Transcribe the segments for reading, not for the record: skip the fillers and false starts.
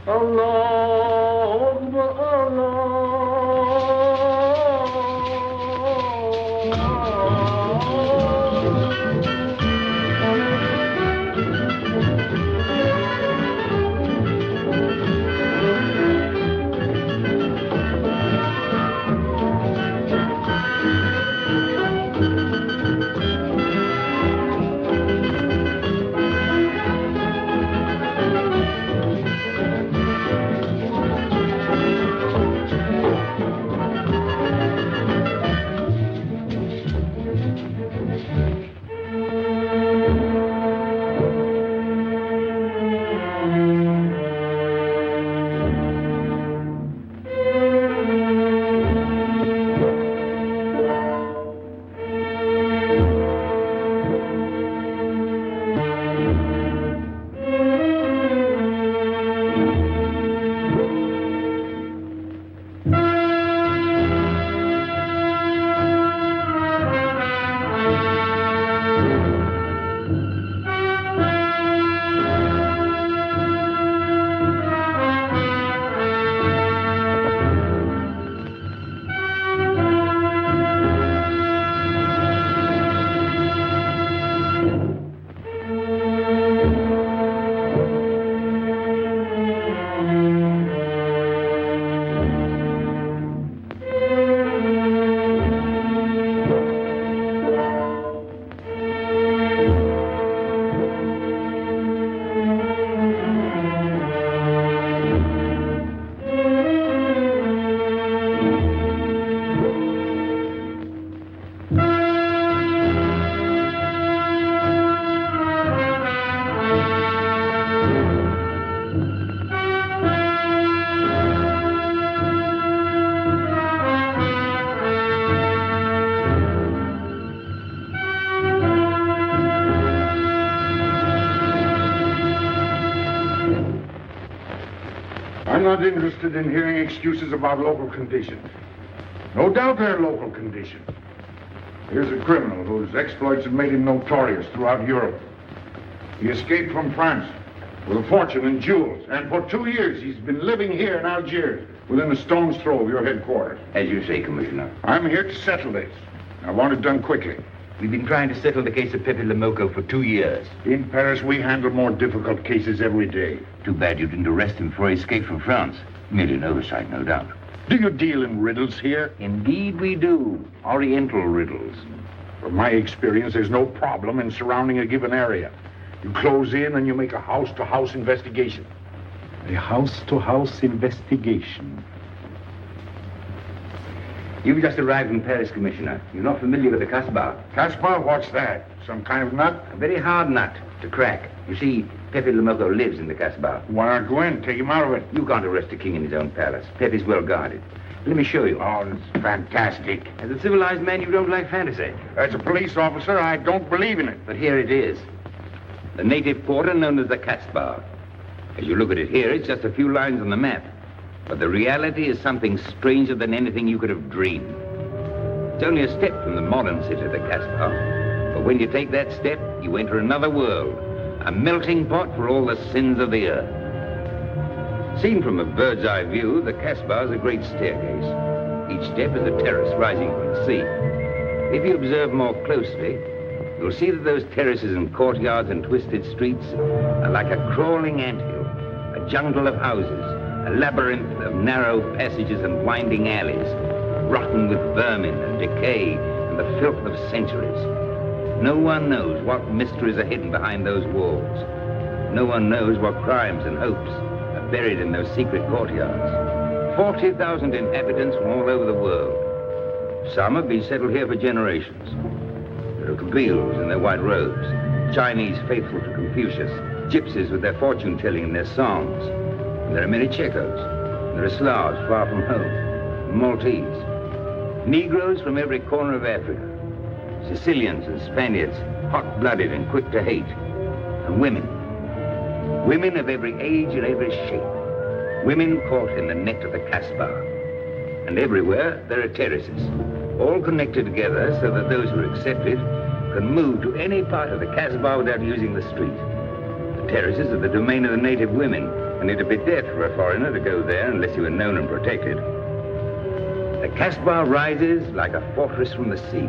Allah Akbar, Allah. I'm not interested in hearing excuses about local conditions. No doubt they're local conditions. Here's a criminal whose exploits have made him notorious throughout Europe. He escaped from France with a fortune in jewels, and for 2 years he's been living here in Algiers, within a stone's throw of your headquarters. As you say, Commissioner. I'm here to settle this. I want it done quickly. We've been trying to settle the case of Pepe Lemoko for 2 years. In Paris, we handle more difficult cases every day. Too bad you didn't arrest him before he escaped from France. Merely an oversight, no doubt. Do you deal in riddles here? Indeed we do. Oriental riddles. From my experience, there's no problem in surrounding a given area. You close in and you make a house-to-house investigation. A house-to-house investigation. You've just arrived in Paris, Commissioner. You're not familiar with the Casbah. Casbah? What's that? Some kind of nut? A very hard nut to crack. You see, Pepe Lemoko lives in the Casbah. Why not go in? Take him out of it. You can't arrest a king in his own palace. Pepe's well guarded. Let me show you. Oh, it's fantastic. As a civilized man, you don't like fantasy. As a police officer, I don't believe in it. But here it is. The native quarter known as the Casbah. As you look at it here, it's just a few lines on the map. But the reality is something stranger than anything you could have dreamed. It's only a step from the modern city of the Casbah. But when you take that step, you enter another world. A melting pot for all the sins of the earth. Seen from a bird's eye view, the Casbah is a great staircase. Each step is a terrace rising from the sea. If you observe more closely, you'll see that those terraces and courtyards and twisted streets are like a crawling anthill, a jungle of houses, a labyrinth of narrow passages and winding alleys, rotten with vermin and decay and the filth of centuries. No one knows what mysteries are hidden behind those walls. No one knows what crimes and hopes are buried in those secret courtyards. 40,000 inhabitants from all over the world. Some have been settled here for generations. There are Kabyles in their white robes, Chinese faithful to Confucius, gypsies with their fortune-telling and their songs. And there are many Checos. There are Slavs far from home, Maltese, Negroes from every corner of Africa, Sicilians and Spaniards, hot-blooded and quick to hate, and women. Women of every age and every shape. Women caught in the net of the Casbah. And everywhere there are terraces, all connected together so that those who are accepted can move to any part of the Casbah without using the street. The terraces are the domain of the native women, and it'd be death for a foreigner to go there unless you were known and protected. The Kasbah rises like a fortress from the sea,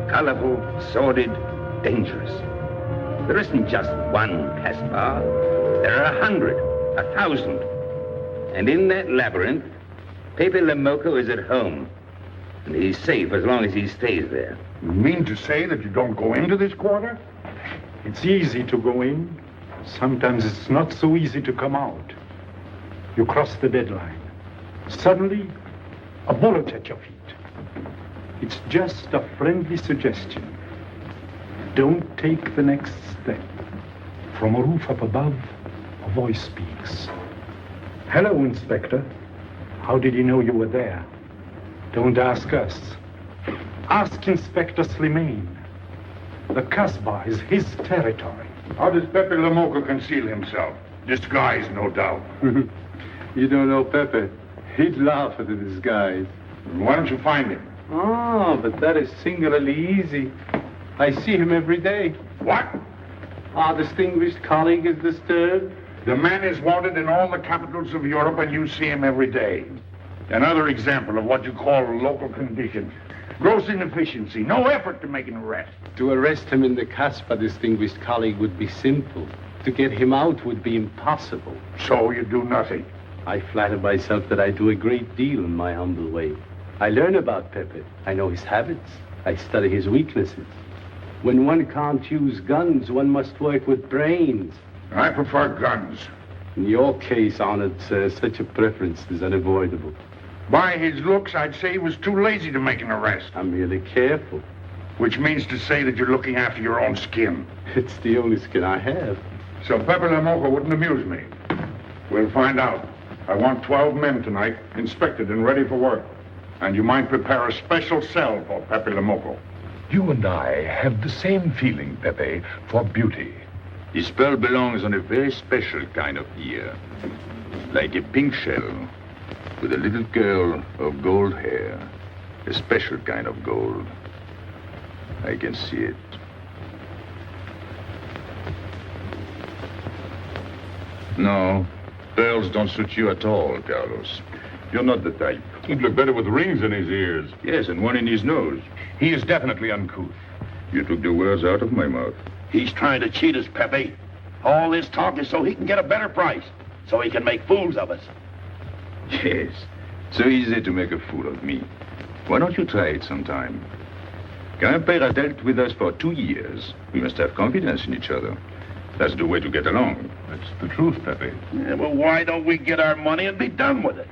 colorful, sordid, dangerous. There isn't just one Kasbah. There are 100, 1,000. And in that labyrinth, Pepe Lemoko is at home. And he's safe as long as he stays there. You mean to say that you don't go into this quarter? It's easy to go in. Sometimes it's not so easy to come out. You cross the deadline. Suddenly, a bullet at your feet. It's just a friendly suggestion. Don't take the next step. From a roof up above, a voice speaks. Hello, Inspector. How did he know you were there? Don't ask us. Ask Inspector Slimane. The Kasbah is his territory. How does Pepe Lemoko conceal himself? Disguise, no doubt. You don't know Pepe. He'd laugh at the disguise. Why don't you find him? Oh, but that is singularly easy. I see him every day. What? Our distinguished colleague is disturbed. The man is wanted in all the capitals of Europe, and you see him every day. Another example of what you call local conditions. Gross inefficiency, no effort to make an arrest. To arrest him in the Kasbah, distinguished colleague, would be simple. To get him out would be impossible. So you do nothing. I flatter myself that I do a great deal in my humble way. I learn about Pepe. I know his habits. I study his weaknesses. When one can't use guns, one must work with brains. I prefer guns. In your case, honored sir, such a preference is unavoidable. By his looks, I'd say he was too lazy to make an arrest. I'm merely careful. Which means to say that you're looking after your own skin. It's the only skin I have. So Pepe Lemoko wouldn't amuse me. We'll find out. I want 12 men tonight, inspected and ready for work. And you might prepare a special cell for Pepe Lemoko. You and I have the same feeling, Pepe, for beauty. This pearl belongs on a very special kind of ear. Like a pink shell, with a little curl of gold hair. A special kind of gold. I can see it. No, pearls don't suit you at all, Carlos. You're not the type. He'd look better with rings in his ears. Yes, and one in his nose. He is definitely uncouth. You took the words out of my mouth. He's trying to cheat us, Pepe. All this talk is so he can get a better price, so he can make fools of us. Yes, so easy to make a fool of me. Why don't you try it sometime? Grandpère has dealt with us for 2 years. We must have confidence in each other. That's the way to get along. That's the truth, Pepe. Yeah, well, why don't we get our money and be done with it?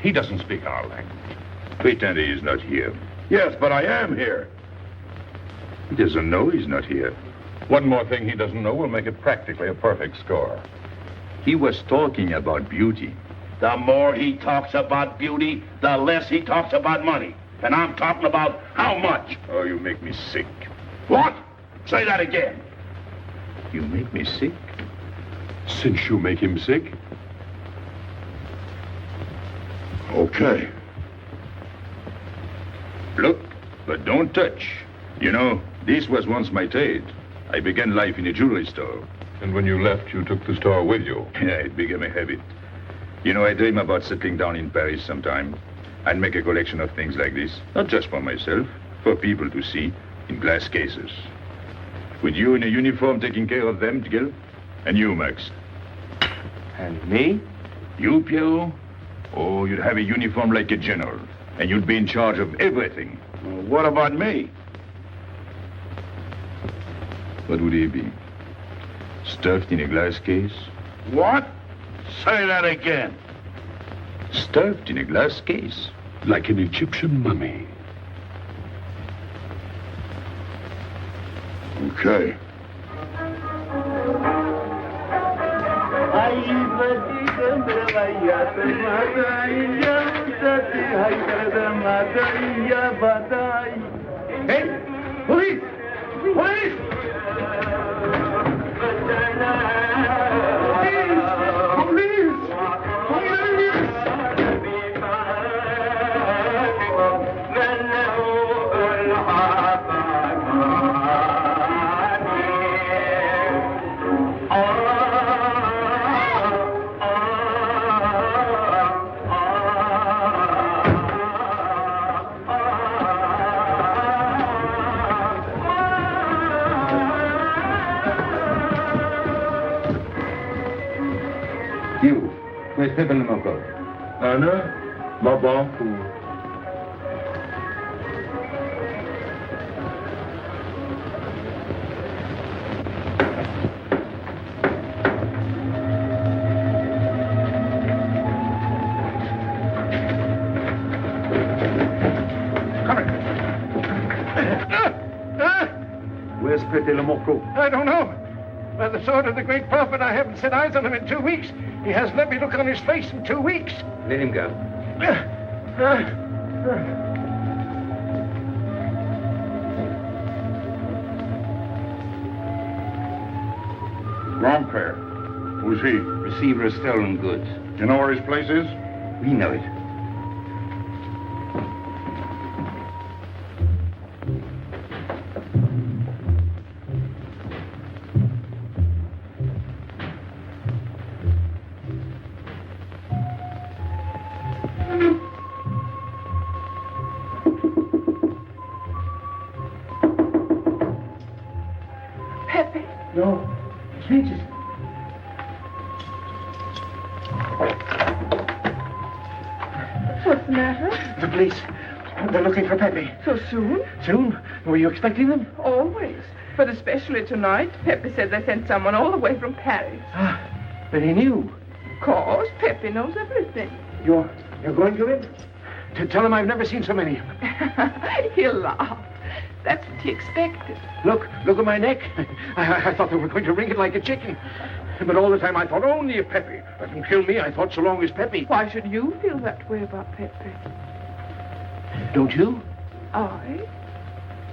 He doesn't speak our language. Pretend he is not here. Yes, but I am here. He doesn't know he's not here. One more thing he doesn't know will make it practically a perfect score. He was talking about beauty. The more he talks about beauty, the less he talks about money. And I'm talking about how much. Oh, you make me sick. What? Say that again. You make me sick? Since you make him sick? Okay. Look, but don't touch. You know, this was once my trade. I began life in a jewelry store. And when you left, you took the store with you. Yeah, it became a habit. You know, I dream about settling down in Paris sometime. I'd make a collection of things like this. Not just for myself, for people to see, in glass cases. With you in a uniform taking care of them, Gil? And you, Max? And me? You, Pierrot? Oh, you'd have a uniform like a general. And you'd be in charge of everything. Well, what about me? What would he be? Stuffed in a glass case? What? Say that again. Stuffed in a glass case? Like an Egyptian mummy. Okay. Hey! Police! Police! Where's Pepe Le Moco? Anna, Babanku. Where's Pepe Le Moco? I don't know. By the sword of the great prophet, I haven't set eyes on him in 2 weeks. He hasn't let me look on his face in 2 weeks. Let him go. Grandpère. Who's he? Receiver of stolen goods. You know where his place is? We know it. Pepe. No, it's Regis. What's the matter? The police. They're looking for Pepe. So soon? Soon? Were you expecting them? Always. But especially tonight. Pepe said they sent someone all the way from Paris. Ah, then he knew. Of course, Pepe knows everything. You're going to him? To tell him I've never seen so many. He'll laugh. That's what he expected. Look at my neck. I thought they were going to wring it like a chicken. But all the time I thought only if Pepe doesn't kill me, I thought so long as Pepe. Why should you feel that way about Pepe? Don't you? I?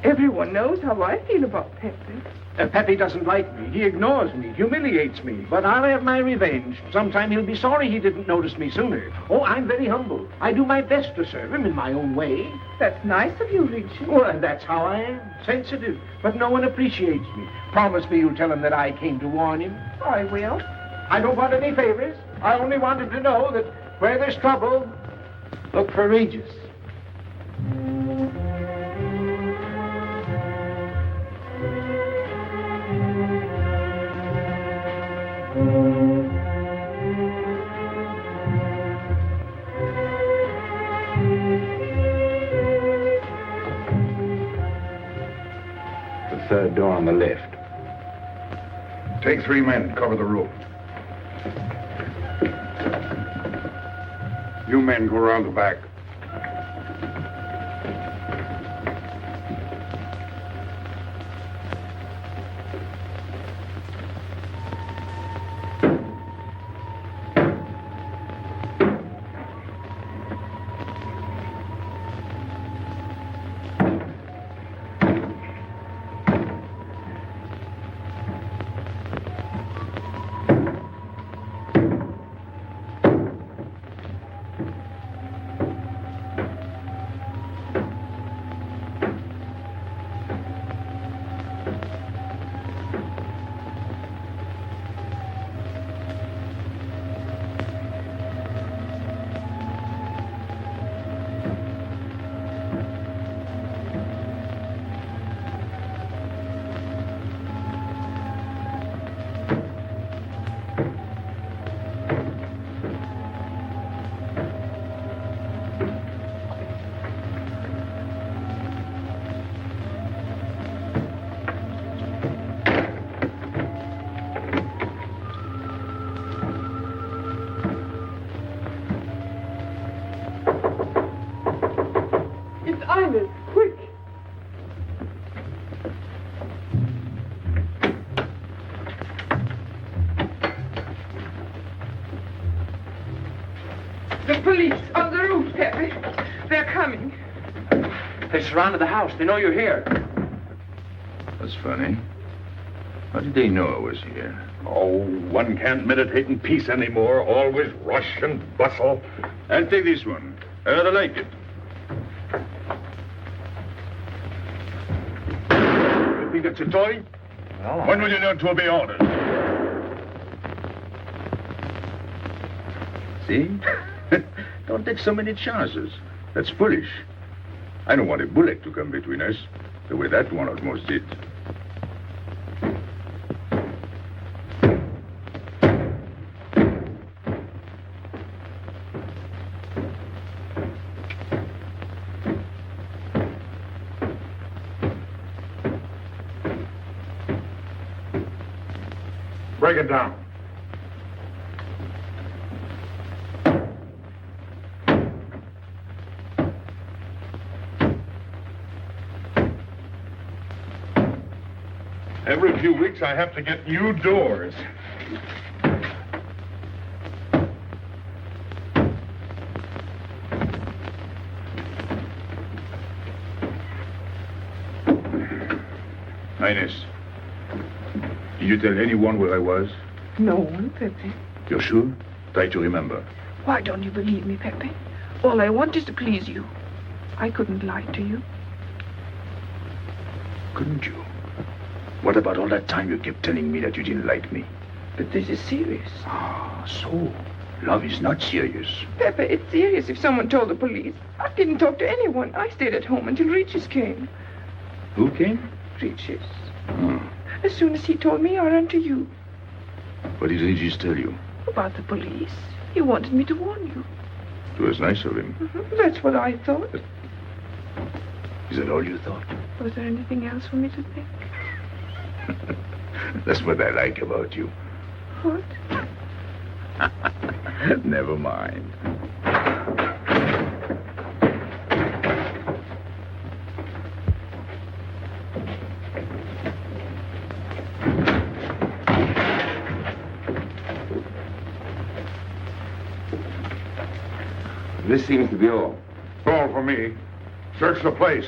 Everyone knows how I feel about Pepe. Pepe doesn't like me. He ignores me, humiliates me. But I'll have my revenge. Sometime he'll be sorry he didn't notice me sooner. Oh, I'm very humble. I do my best to serve him in my own way. That's nice of you, Richard. Well, and that's how I am. Sensitive. But no one appreciates me. Promise me you'll tell him that I came to warn him. I will. I don't want any favors. I only want him to know that where there's trouble, look for Regis. The third door on the left. Take 3 men, cover the room. You men go around the back. Quick! The police on the roof, Pepe. They're coming. They surrounded the house. They know you're here. That's funny. How did they know I was here? Oh, one can't meditate in peace anymore. Always rush and bustle. I'll take this one. I rather like it. You think it's a toy? When will you learn to obey orders? See? Don't take so many chances. That's foolish. I don't want a bullet to come between us, the way that one almost did. Take it down. Every few weeks, I have to get new doors. Highness, did you tell anyone where I was? No one, Pepe. You're sure? Try to remember. Why don't you believe me, Pepe? All I want is to please you. I couldn't lie to you. Couldn't you? What about all that time you kept telling me that you didn't like me? But this is serious. Ah, so love is not serious. Pepe, it's serious if someone told the police. I didn't talk to anyone. I stayed at home until Regis came. Who came? Regis. Hmm. As soon as he told me, I ran to you. What did Regis tell you? About the police. He wanted me to warn you. It was nice of him. That's what I thought. Is that all you thought? Was there anything else for me to think? That's what I like about you. What? Never mind. This seems to be all. All for me. Search the place.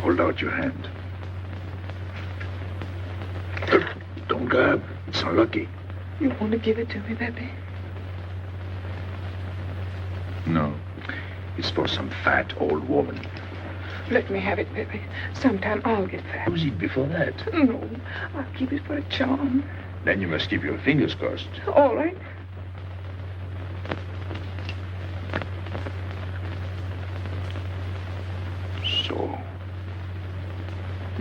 Hold out your hand. Don't grab. It's unlucky. You want to give it to me, Pepe? No. It's for some fat old woman. Let me have it, Pepe. Sometime I'll get fat. Use it before that. No, I'll keep it for a charm. Then you must keep your fingers crossed. All right. So,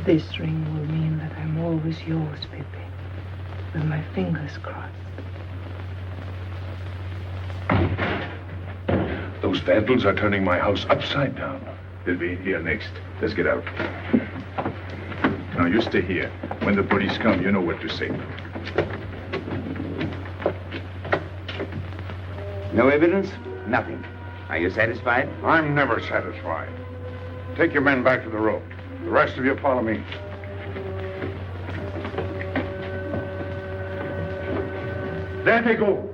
This ring will mean that I'm always yours, Pepe. With my fingers crossed. those vandals are turning my house upside down. They'll be in here next. Let's get out. Now, you stay here. When the police come, you know what to say. No evidence? Nothing. Are you satisfied? I'm never satisfied. Take your men back to the road. The rest of you follow me. There they go.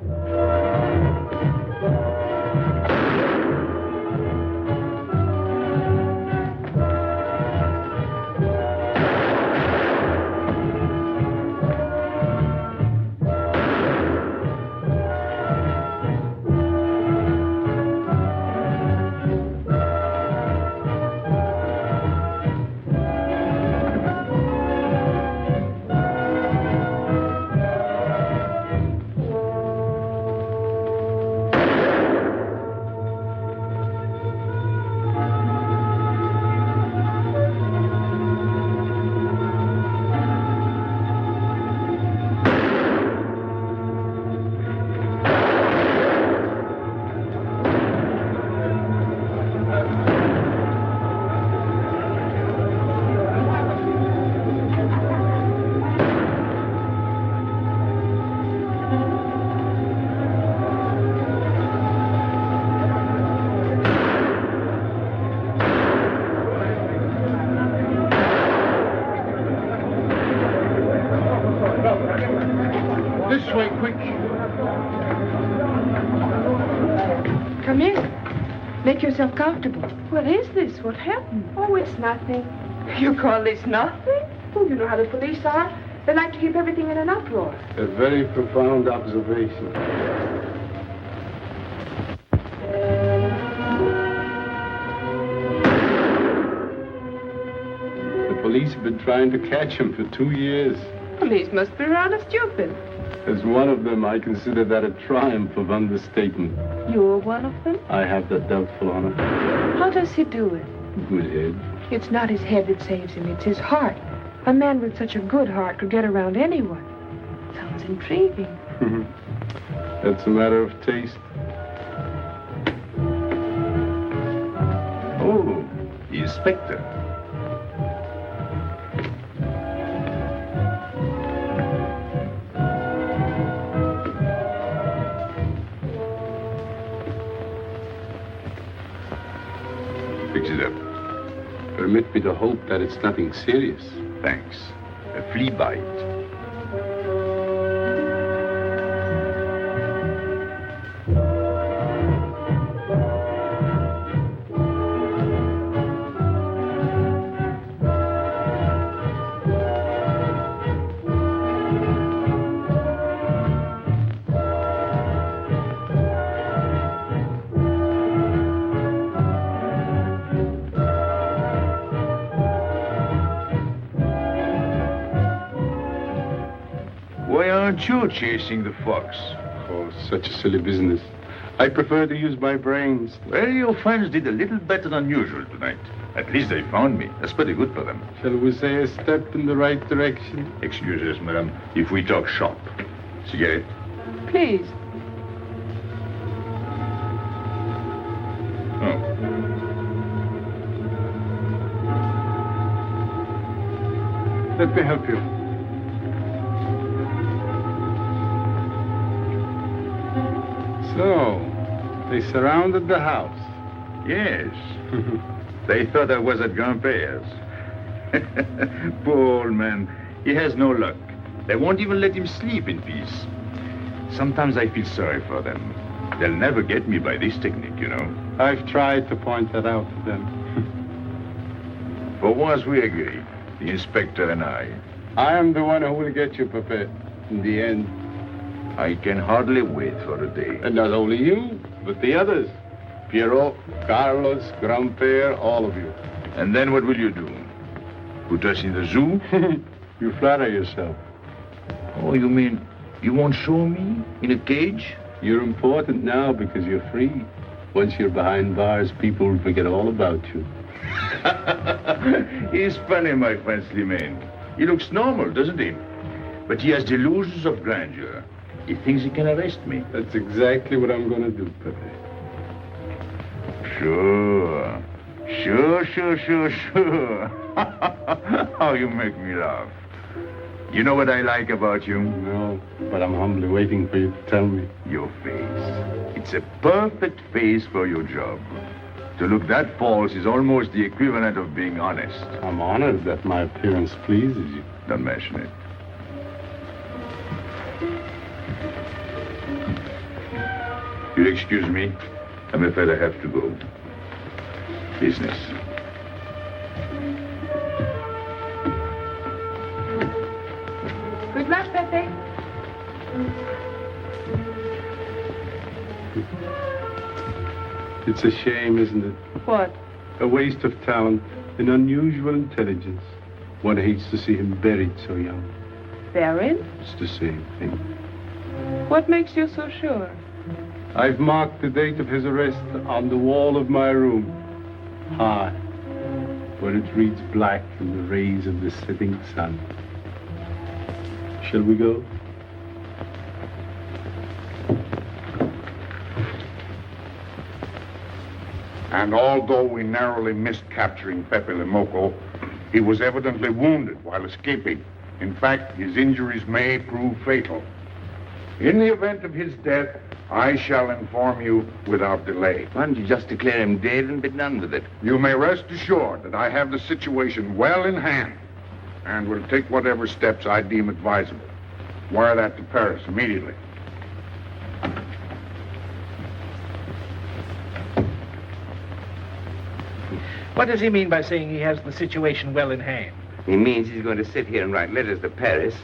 This way, quick. Come in. Make yourself comfortable. What is this? What happened? Oh, it's nothing. You call this nothing? Oh, you know how the police are. They like to keep everything in an uproar. A very profound observation. The police have been trying to catch him for 2 years. Police must be rather stupid. As one of them, I consider that a triumph of understatement. You're one of them? I have that doubtful honor. How does he do it? Good head. It's not his head that saves him, it's his heart. A man with such a good heart could get around anyone. Sounds intriguing. That's a matter of taste. Oh, the inspector. Fix it up. Permit me to hope that it's nothing serious. Thanks. A flea bite. Why aren't you chasing the fox? Oh, such a silly business. I prefer to use my brains. Well, your friends did a little better than usual tonight. At least they found me. That's pretty good for them. Shall we say a step in the right direction? Excuse us, madam, if we talk shop. Cigarette? Please. Oh. Let me help you. So, they surrounded the house. Yes. They thought I was at Grandpère's. Poor old man. He has no luck. They won't even let him sleep in peace. Sometimes I feel sorry for them. They'll never get me by this technique, you know. I've tried to point that out to them. For once we agree, the inspector and I. I am the one who will get you, Pepe, in the end. I can hardly wait for the day. And not only you, but the others. Pierrot, Carlos, Grandpère, all of you. And then what will you do? Put us in the zoo? You flatter yourself. Oh, you mean you won't show me in a cage? You're important now because you're free. Once you're behind bars, people will forget all about you. He's funny, my friend Slimane. He looks normal, doesn't he? But he has delusions of grandeur. He thinks he can arrest me. That's exactly what I'm going to do, Pepe. Sure. Sure. How you make me laugh. You know what I like about you? No, but I'm humbly waiting for you to tell me. Your face. It's a perfect face for your job. To look that false is almost the equivalent of being honest. I'm honored that my appearance pleases you. Don't mention it. You'll excuse me. I'm afraid I have to go. Business. Good luck, Pepe. It's a shame, isn't it? What? A waste of talent, an unusual intelligence. One hates to see him buried so young. Buried? It's the same thing. What makes you so sure? I've marked the date of his arrest on the wall of my room. High, where it reads black in the rays of the setting sun. Shall we go? And although we narrowly missed capturing Pepe Le Moco, he was evidently wounded while escaping. In fact, his injuries may prove fatal. In the event of his death, I shall inform you without delay. Why don't you just declare him dead and be done with it? You may rest assured that I have the situation well in hand and will take whatever steps I deem advisable. Wire that to Paris immediately. What does he mean by saying he has the situation well in hand? He means he's going to sit here and write letters to Paris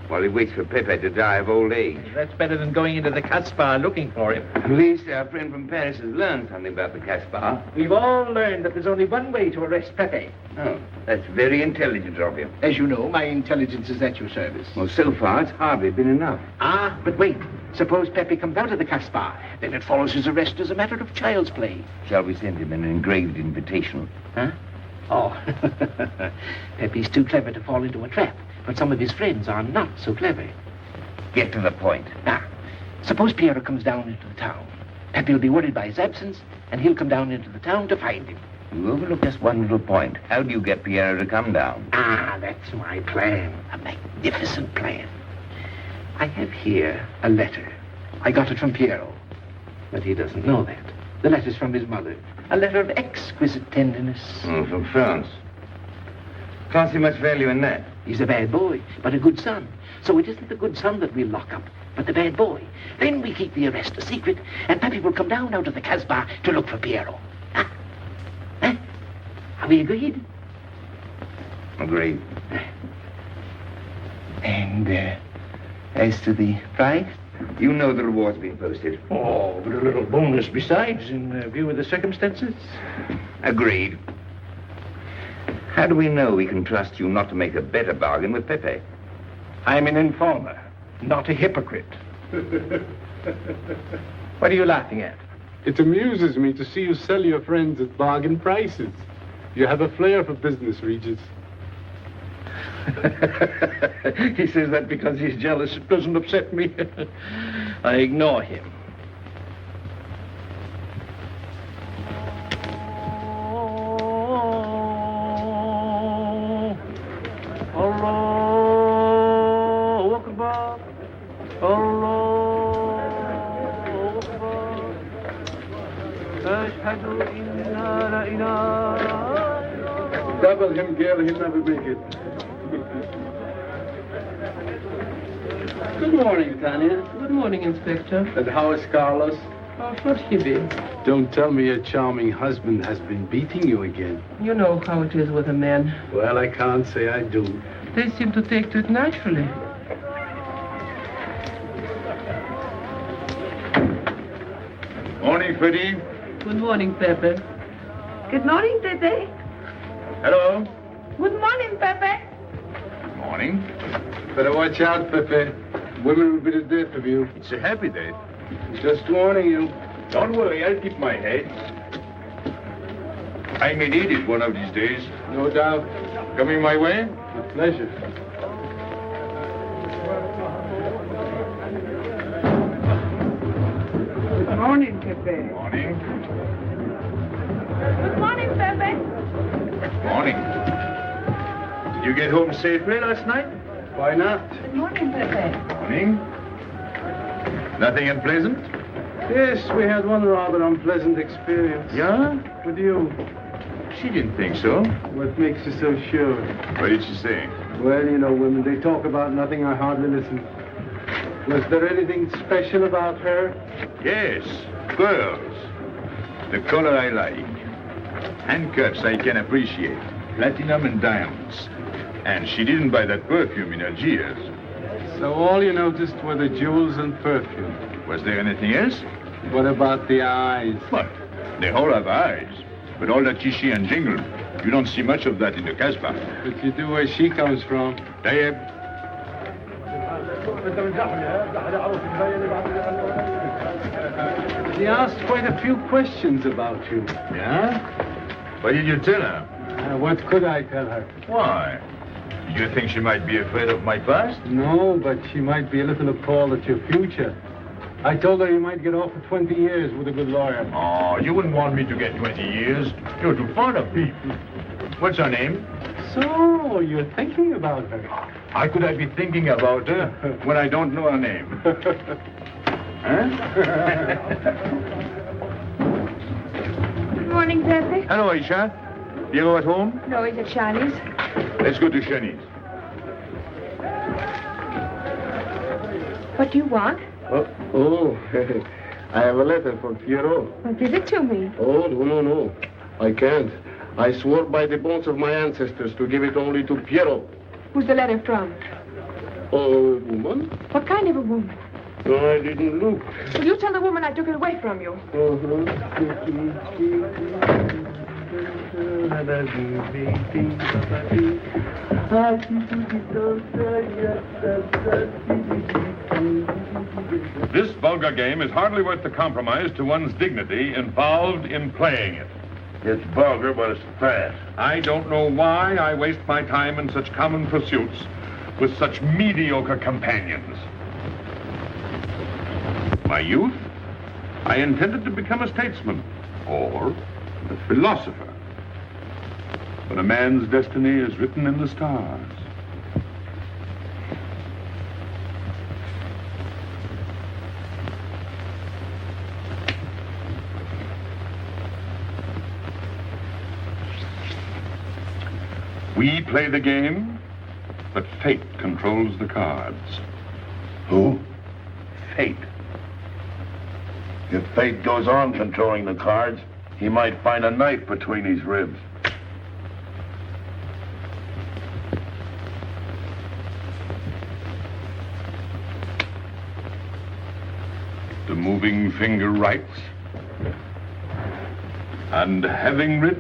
while he waits for Pepe to die of old age. That's better than going into the Caspar looking for him. At least our friend from Paris has learned something about the Caspar. We've all learned that there's only one way to arrest Pepe. Oh, that's very intelligent of you. As you know, my intelligence is at your service. Well, so far, it's hardly been enough. Ah, but wait. Suppose Pepe comes out of the Caspar. Then it follows his arrest as a matter of child's play. Shall we send him an engraved invitation? Huh? Oh, Pepe's too clever to fall into a trap, but some of his friends are not so clever. Get to the point. Now, suppose Piero comes down into the town. Pepe will be worried by his absence, and he'll come down into the town to find him. You overlook just one little point. How do you get Piero to come down? Ah, that's my plan. A magnificent plan. I have here a letter. I got it from Piero. But he doesn't know that. The letter's from his mother. A letter of exquisite tenderness. Oh, from France. Can't see much value in that. He's a bad boy, but a good son. So it isn't the good son that we'll lock up, but the bad boy. Then we keep the arrest a secret, and Pepe will come down out of the Casbah to look for Piero. Huh? Huh? Are we agreed? Agreed. And, as to the price? You know the reward's been posted. Oh, but a little bonus besides, in view of the circumstances. Agreed. How do we know we can trust you not to make a better bargain with Pepe? I'm an informer, not a hypocrite. What are you laughing at? It amuses me to see you sell your friends at bargain prices. You have a flair for business, Regis. He says that because he's jealous. It doesn't upset me. I ignore him. Double him, girl, he'll never make it. Good morning, Tanya. Good morning, Inspector. And how is Carlos? How should he be? Don't tell me your charming husband has been beating you again. You know how it is with a man. Well, I can't say I do. They seem to take to it naturally. Morning, Freddie. Good morning, Pepe. Good morning, Pepe. Hello. Good morning, Pepe. Morning. Better watch out, Pepe. Women will be the death of you. It's a happy day. Just warning you. Don't worry, I'll keep my head. I may need it one of these days. No doubt. Coming my way? With pleasure. Good morning, Pepe. Morning. Good morning, Pepe. Morning. Did you get home safely last night? Why not? Good morning, Pepe. Morning. Nothing unpleasant? Yes, we had one rather unpleasant experience. Yeah? With you. She didn't think so. What makes you so sure? What did she say? Well, you know, women, they talk about nothing. I hardly listen. Was there anything special about her? Yes, pearls. The color I like. Handcuffs I can appreciate. Platinum and diamonds. And she didn't buy that perfume in Algiers. So all you noticed were the jewels and perfume. Was there anything else? What about the eyes? What? They all have eyes. But all that chichi and jingle, you don't see much of that in the Casbah. But you do where she comes from. Tayyib. She asked quite a few questions about you. Yeah? What did you tell her? What could I tell her? Why? Did you think she might be afraid of my past? No, but she might be a little appalled at your future. I told her you might get off for 20 years with a good lawyer. Oh, you wouldn't want me to get 20 years. You're too fond of people. What's her name? So, you're thinking about her. How could I be thinking about her when I don't know her name? Huh? Good morning, Pepe. Hello, Aisha. Piero at home? No, he's at Shani's. Let's go to Shani's. What do you want? Oh, I have a letter for Piero. Well, give it to me. Oh, no. I can't. I swore by the bones of my ancestors to give it only to Piero. Who's the letter from? Oh, woman? What kind of a woman? No, I didn't look. Will you tell the woman I took it away from you? This vulgar game is hardly worth the compromise to one's dignity involved in playing it. It's vulgar, but it's fast. I don't know why I waste my time in such common pursuits with such mediocre companions. My youth, I intended to become a statesman or a philosopher. But a man's destiny is written in the stars. We play the game, but fate controls the cards. Who? Fate. If fate goes on controlling the cards, he might find a knife between his ribs. The moving finger writes, and having writ,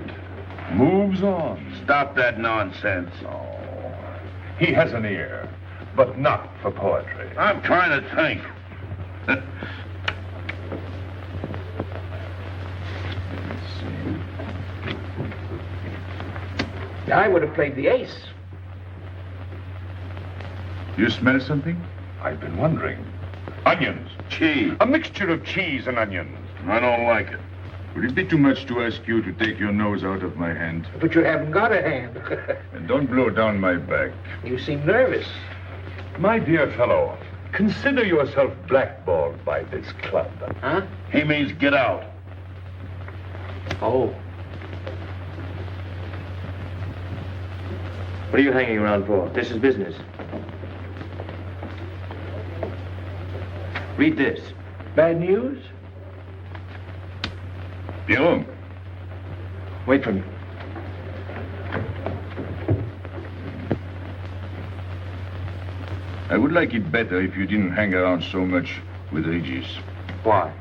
moves on. Stop that nonsense. Oh, he has an ear, but not for poetry. I'm trying to think. I would have played the ace. You smell something? I've been wondering. Onions. Cheese. A mixture of cheese and onions. I don't like it. Would it be too much to ask you to take your nose out of my hand? But you haven't got a hand. And don't blow down my back. You seem nervous. My dear fellow, consider yourself blackballed by this club. Huh? He means get out. Oh. What are you hanging around for? This is business. Read this. Bad news? Pierrot, Wait for me. I would like it better if you didn't hang around so much with Regis. Why?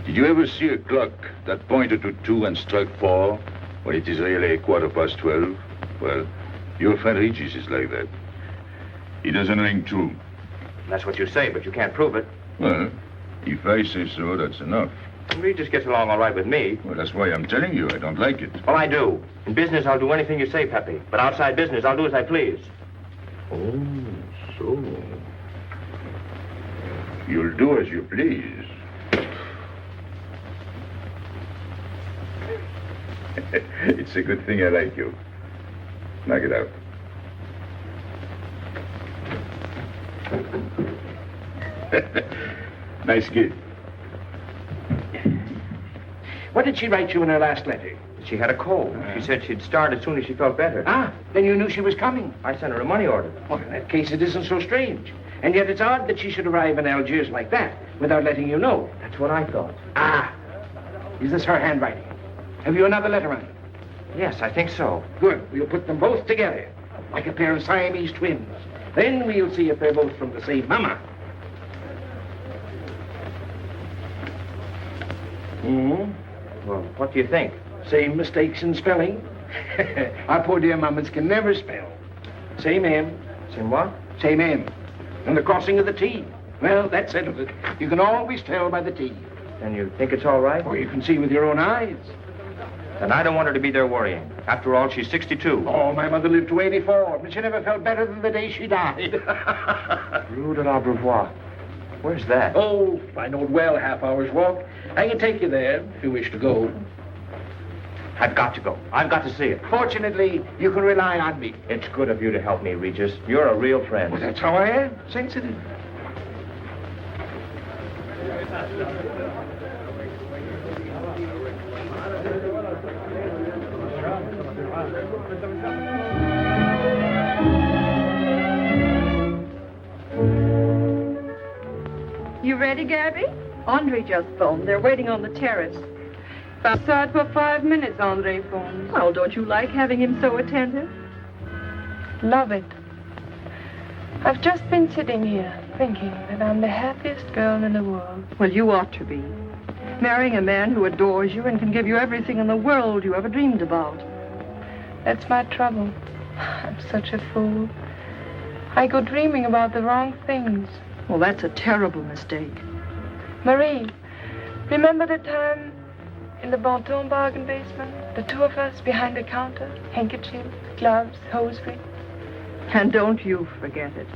Did you ever see a clock that pointed to 2 and struck 4 when it is really 12:15? Well, your friend Regis is like that. He doesn't ring 2. That's what you say, but you can't prove it. Well, if I say so, that's enough. Regis gets along all right with me. Well, that's why I'm telling you I don't like it. Well, I do. In business, I'll do anything you say, Pepe. But outside business, I'll do as I please. Oh, so. You'll do as you please. It's a good thing I like you. Knock it out. Nice kid. What did she write you in her last letter? She had a cold. She said she'd start as soon as she felt better. Ah, then you knew she was coming. I sent her a money order. Well, in that case, it isn't so strange. And yet it's odd that she should arrive in Algiers like that, without letting you know. That's what I thought. Ah, is this her handwriting? Have you another letter on it? Yes, I think so. Good. We'll put them both together, like a pair of Siamese twins. Then we'll see if they're both from the same mama. Well, what do you think? Same mistakes in spelling. Our poor dear mamas can never spell. Same M. Same what? Same M. And the crossing of the T. Well, that settles it. You can always tell by the T. And you think it's all right? Or you can see with your own eyes. Then I don't want her to be there worrying. After all, she's 62. Oh, my mother lived to 84, but she never felt better than the day she died. Rue de l'Abreuvoir. Where's that? Oh, I know it well, half hour's walk. I can take you there if you wish to go. I've got to go. I've got to see it. Fortunately, you can rely on me. It's good of you to help me, Regis. You're a real friend. Well, that's how I am, sensitive. You ready, Gabby? Andre just phoned. They're waiting on the terrace. Outside for 5 minutes, Andre phones. Well, don't you like having him so attentive? Love it. I've just been sitting here thinking that I'm the happiest girl in the world. Well, you ought to be. Marrying a man who adores you and can give you everything in the world you ever dreamed about. That's my trouble. I'm such a fool. I go dreaming about the wrong things. Well, that's a terrible mistake. Marie, remember the time in the Bonton bargain basement? The two of us behind the counter, handkerchiefs, gloves, hosiery. And don't you forget it.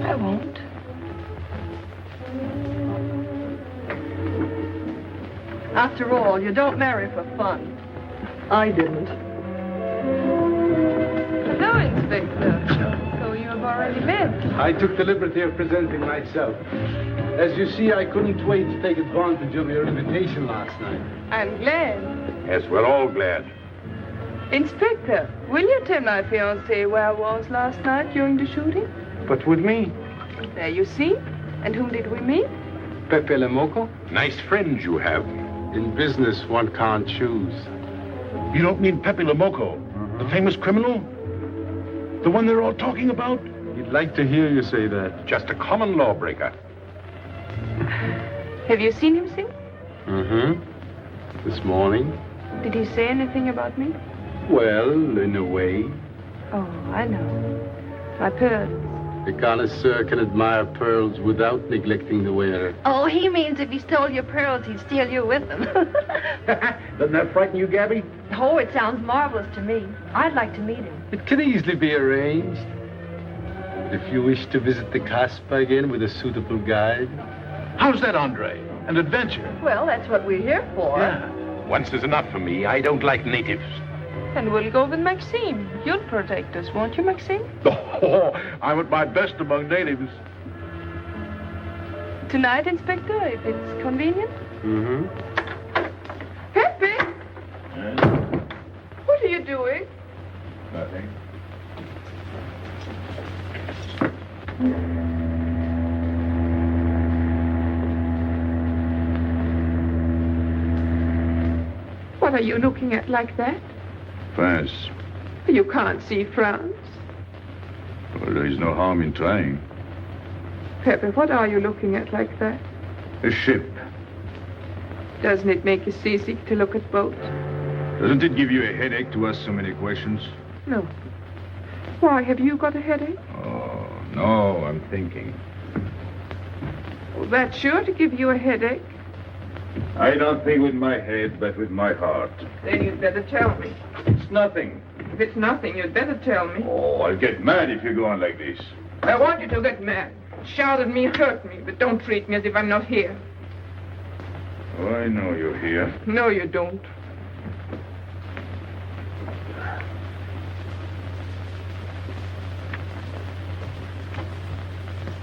I won't. After all, you don't marry for fun. I didn't. Hello, Inspector. So you have already met. I took the liberty of presenting myself. As you see, I couldn't wait to take advantage of your invitation last night. I'm glad. Yes, we're all glad. Inspector, will you tell my fiancé where I was last night during the shooting? But with me, There you see. And whom did we meet? Pepe Le Moco. Nice friends you have. In business, one can't choose. You don't mean Pepe Le Moco, the famous criminal? The one they're all talking about? He'd like to hear you say that. Just a common lawbreaker. Have you seen him since? Mm-hmm. This morning. Did he say anything about me? Well, in a way. Oh, I know. My pearls. A connoisseur can admire pearls without neglecting the wearer. Oh, he means if he stole your pearls, he'd steal you with them. Doesn't that frighten you, Gabby? Oh, it sounds marvelous to me. I'd like to meet him. It can easily be arranged. If you wish to visit the Casbah again with a suitable guide. How's that, Andre? An adventure? Well, that's what we're here for. Yeah. Once is enough for me. I don't like natives. And we'll go with Maxime. You'll protect us, won't you, Maxime? Oh, I'm at my best among natives. Tonight, Inspector, if it's convenient. Mm-hmm. Pepe! What are you doing? Nothing. What are you looking at like that? France. You can't see France. Well, there is no harm in trying. Pepe, what are you looking at like that? A ship. Doesn't it make you seasick to look at boats? Doesn't it give you a headache to ask so many questions? No. Why, have you got a headache? Oh, no, I'm thinking. Well, that's sure to give you a headache. I don't think with my head, but with my heart. Then you'd better tell me. It's nothing. If it's nothing, you'd better tell me. Oh, I'll get mad if you go on like this. I want you to get mad. Shout at me, hurt me, but don't treat me as if I'm not here. Oh, I know you're here. No, you don't.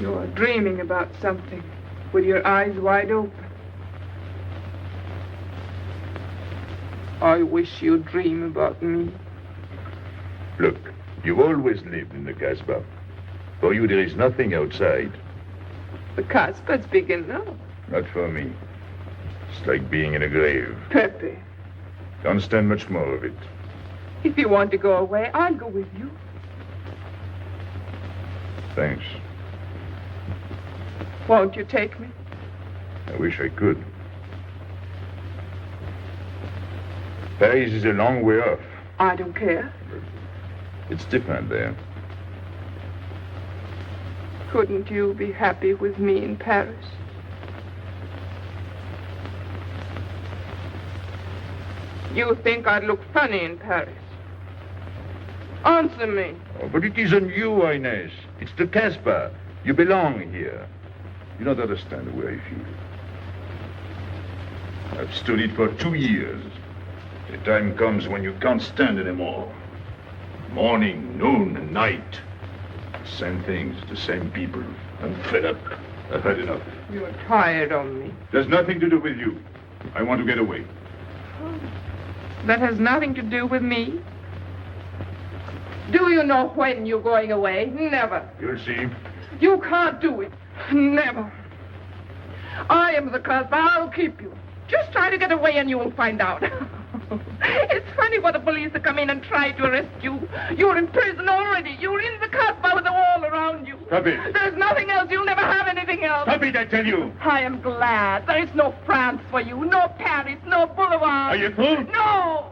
You're dreaming about something with your eyes wide open. I wish you'd dream about me. Look, you've always lived in the Casbah. For you, there is nothing outside. The Casbah's big enough. Not for me. It's like being in a grave. Pepe, Can't stand much more of it. if you want to go away, I'll go with you. Thanks. Won't you take me? I wish I could. Paris is a long way off. I don't care. It's different there. Couldn't you be happy with me in Paris? You think I'd look funny in Paris? Answer me. Oh, but it isn't you, Inez. It's the Casbah. You belong here. You don't understand the way I feel. I've stood it for 2 years. The time comes when you can't stand anymore. Morning, noon, and night. Same things, the same people. I'm fed up. I've had enough. You're tired of me. There's nothing to do with you. I want to get away. That has nothing to do with me. Do you know when you're going away? Never. You'll see. You can't do it. Never. I am the Casbah. I'll keep you. Just try to get away and you'll find out. It's funny for the police to come in and try to arrest you. You're in prison already. You're in the Casbah with the wall around you. Stop it. There's nothing else. You'll never have anything else. Stop it, I tell you. I am glad. There is no France for you. No Paris. No Boulevard. Are you through? No.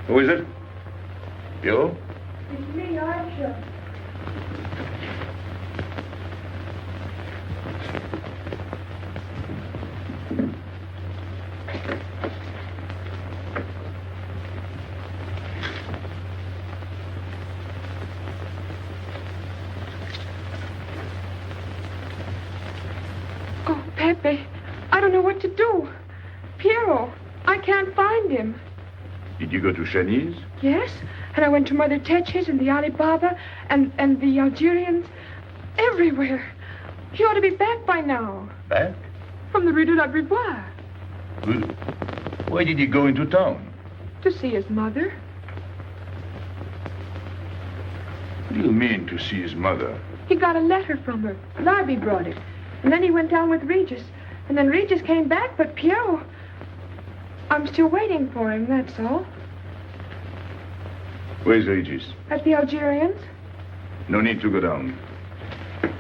Who is it? You? It's me, Archer. Oh, Pepe, I don't know what to do. Piero, I can't find him. Did you go to Chinese? Yes, and I went to Mother Tetch's and the Alibaba and the Algerians. Everywhere. He ought to be back by now. Back? From the Rue de la Brivoire. Why did he go into town? To see his mother. What do you mean, to see his mother? He got a letter from her. Larby brought it. And then he went down with Regis. And then Regis came back, but Piero... I'm still waiting for him, that's all. Where's Regis? At the Algerians. No need to go down.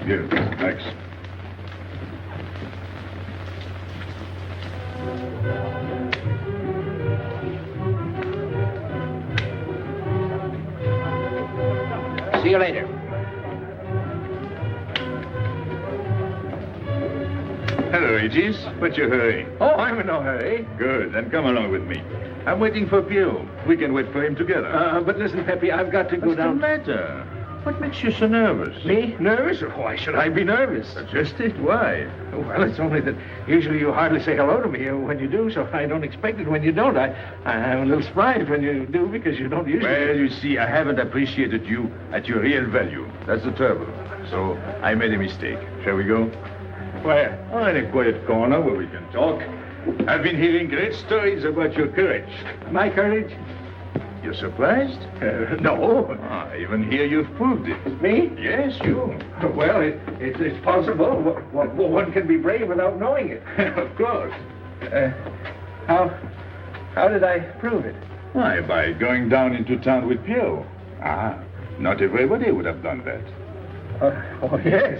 Here, Max. See you later. Hello, Regis. What's your hurry? Oh, I'm in no hurry. Good, then come along with me. I'm waiting for Pio. We can wait for him together. But listen, Pepe, I've got to go What's the down. matter? What makes you so nervous? Me? Nervous? Why should I be nervous? Just it. Why? Well, it's only that usually you hardly say hello to me when you do, so I don't expect it when you don't. I'm a little surprised when you do because you don't usually. Well, you see, I haven't appreciated you at your real value. That's the trouble. So I made a mistake. Shall we go? Where? Oh, in a quiet corner where we can talk. I've been hearing great stories about your courage. My courage? You're surprised? No. I even hear you've proved it. Me? Yes, you. Well, it's possible. One can be brave without knowing it. Of course. How did I prove it? Why, by going down into town with Pio. Not everybody would have done that. Oh, yes.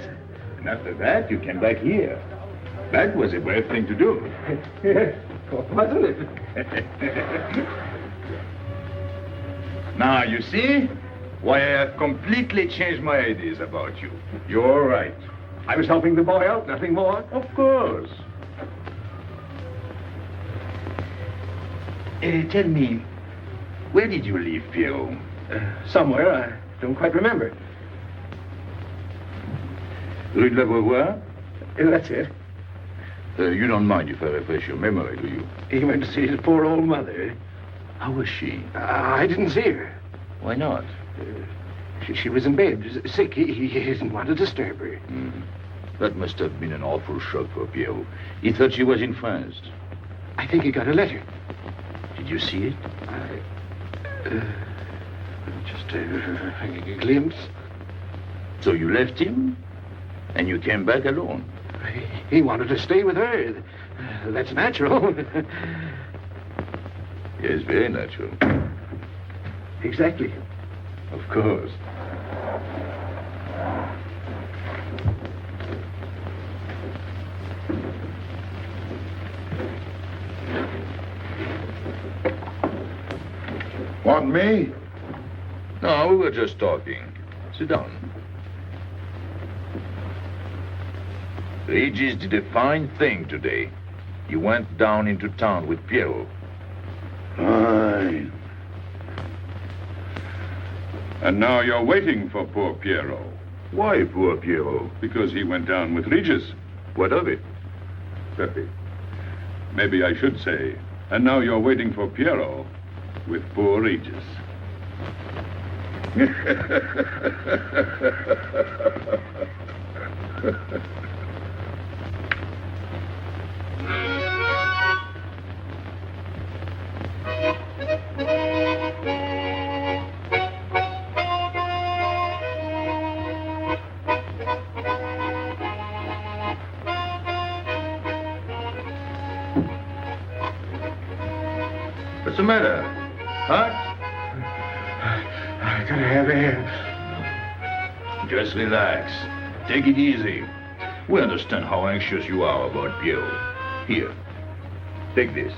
And after that, you came back here. That was a brave thing to do. Yes, wasn't it? Now, you see why I have completely changed my ideas about you. You're right. I was helping the boy out, nothing more. Of course. Tell me, where did you leave Piero? Somewhere, I don't quite remember. Rue de la Beauvoir? That's it. You don't mind if I refresh your memory, do you? He went to see his poor old mother. How was she? I didn't see her. Why not? She was in bed, sick. He didn't want to disturb her. That must have been an awful shock for Piero. He thought she was in France. I think he got a letter. Did you see it? Just a glimpse. So you left him, and you came back alone? He wanted to stay with her. That's natural. Yes, very natural. Exactly. Of course. Want me? No, we were just talking. Sit down. Regis did a fine thing today. He went down into town with Piero. Fine. And now you're waiting for poor Piero. Why poor Piero? Because he went down with Regis. What of it? Pepe, maybe I should say, and now you're waiting for Piero with poor Regis. What's the matter? Huh? I gotta have air. Just relax. Take it easy. We understand how anxious you are about Piero. Here, take this.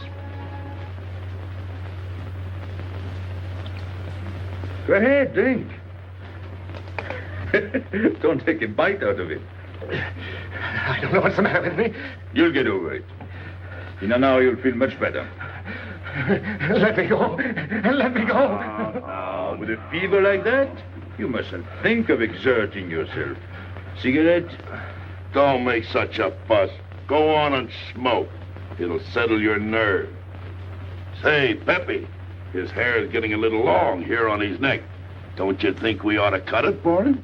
Go ahead, drink. Don't take a bite out of it. I don't know what's the matter with me. You'll get over it. In an hour, you'll feel much better. Let me go. Let me go. Now, with a fever like that, you mustn't think of exerting yourself. Cigarette? Don't make such a fuss. Go on and smoke. It'll settle your nerve. Say, Pepe, his hair is getting a little long here on his neck. Don't you think we ought to cut it for him?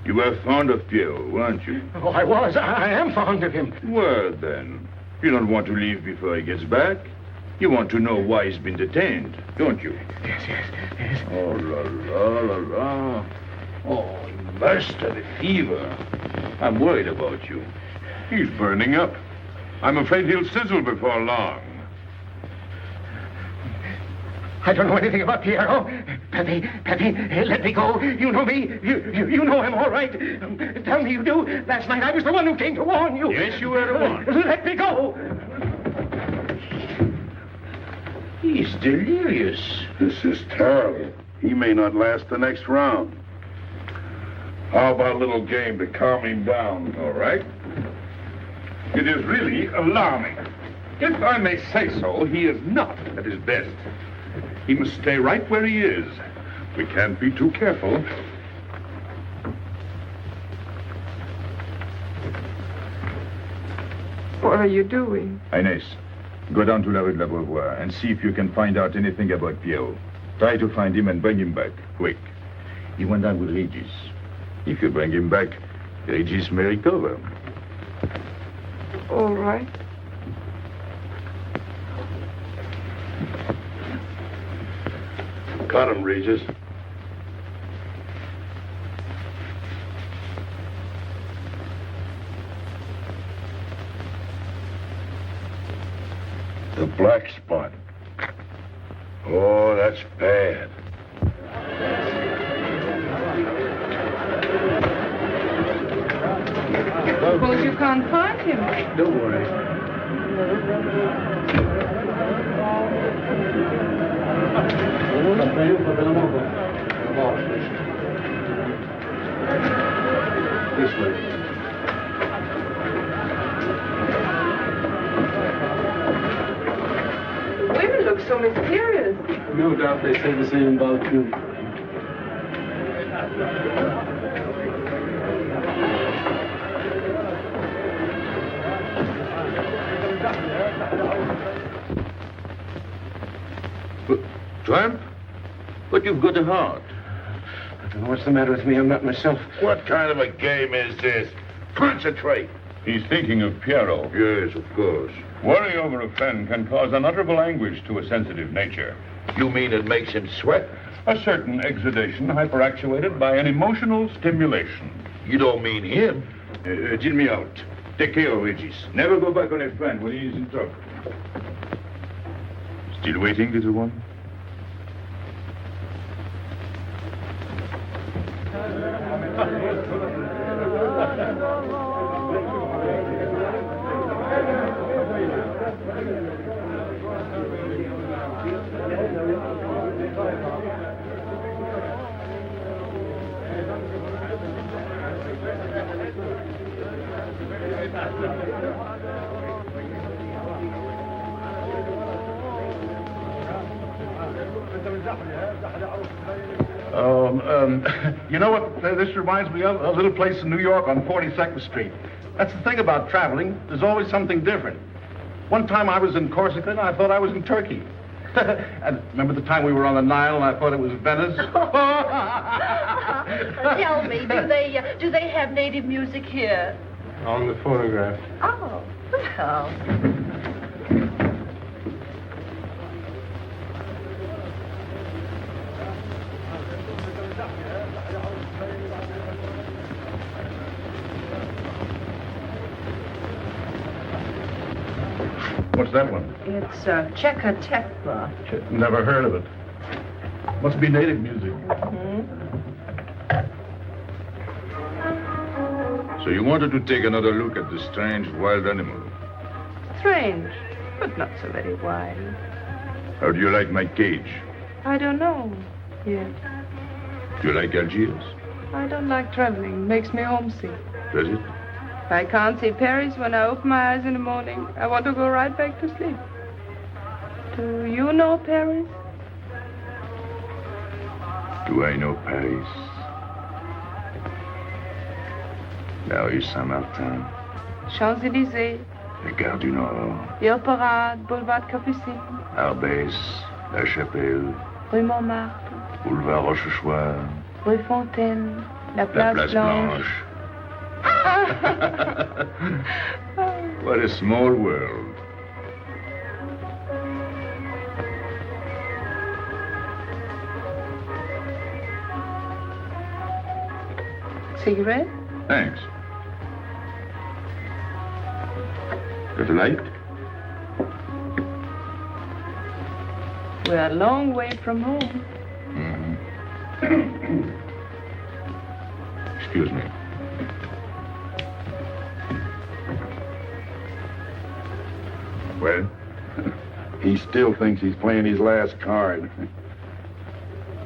You were fond of Piero, weren't you? Oh, I was. I am fond of him. Well, then, you don't want to leave before he gets back. You want to know why he's been detained, don't you? Yes. Oh, la, la, la, la. Oh, he must have a fever. I'm worried about you. He's burning up. I'm afraid he'll sizzle before long. I don't know anything about Piero. Pepe, let me go. You know me. You know him all right. Tell me you do. Last night I was the one who came to warn you. Yes, you were the one. Let me go. He's delirious. This is terrible. He may not last the next round. How about a little game to calm him down? All right. It is really alarming. If I may say so, he is not at his best. He must stay right where he is. We can't be too careful. What are you doing? Inés, go down to La Rue de l'Abreuvoir and see if you can find out anything about Piero. Try to find him and bring him back, quick. He went down with Regis. If you bring him back, Regis may recover. All right. Cut him, Regis. The black spot. Oh, that's bad. Suppose you can't find him. Don't worry. This way. Women look so mysterious. No doubt they say the same about you. Tramp? But you've got a heart. I don't know what's the matter with me. I'm not myself. What kind of a game is this? Concentrate. He's thinking of Piero. Yes, of course. Worry over a friend can cause unutterable anguish to a sensitive nature. You mean it makes him sweat? A certain exudation hyperactuated by an emotional stimulation. You don't mean him? Deal me out. Take care of Regis. Never go back on a friend when he is in trouble. Still waiting, little one? You know what this reminds me of? A little place in New York on 42nd Street. That's the thing about traveling. There's always something different. One time I was in Corsica and I thought I was in Turkey. And remember the time we were on the Nile and I thought it was Venice? Tell me, do they have native music here? On the phonograph. Oh, well. What's that one? It's Cheka Tekla. Never heard of it. Must be native music. So you wanted to take another look at the strange wild animal. Strange, but not so very wild. How do you like my cage? I don't know. Yes. Do you like Algiers? I don't like traveling. It makes me homesick. Does it? If I can't see Paris when I open my eyes in the morning, I want to go right back to sleep. Do you know Paris? Do I know Paris? La rue Saint-Martin. Champs-Élysées, La Gare du Nord. Ville Parade, Boulevard Capucine, Arbès. La Chapelle. Rue Montmartre, Boulevard Rochechouart. Rue Fontaine, La La Place, Place Blanche. What a small world. Cigarette? Thanks. Got a light? We're a long way from home. Excuse me. Well, he still thinks he's playing his last card.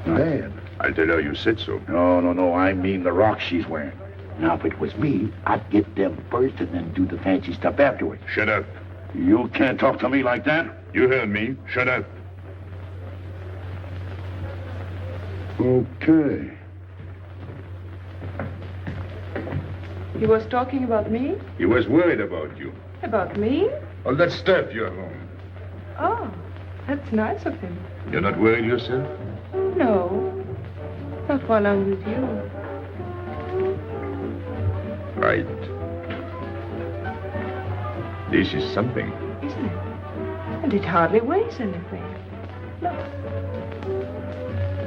Dad. I'll tell her you said so. No. I mean the rock she's wearing. Now, if it was me, I'd get them first and then do the fancy stuff afterwards. Shut up. You can't talk to me like that. You heard me. Shut up. Okay. He was talking about me? He was worried about you. About me? All that stuff you have on. Oh, that's nice of him. You're not worried yourself? No, not while I'm with you. Right. This is something. Isn't it? And it hardly weighs anything. Look.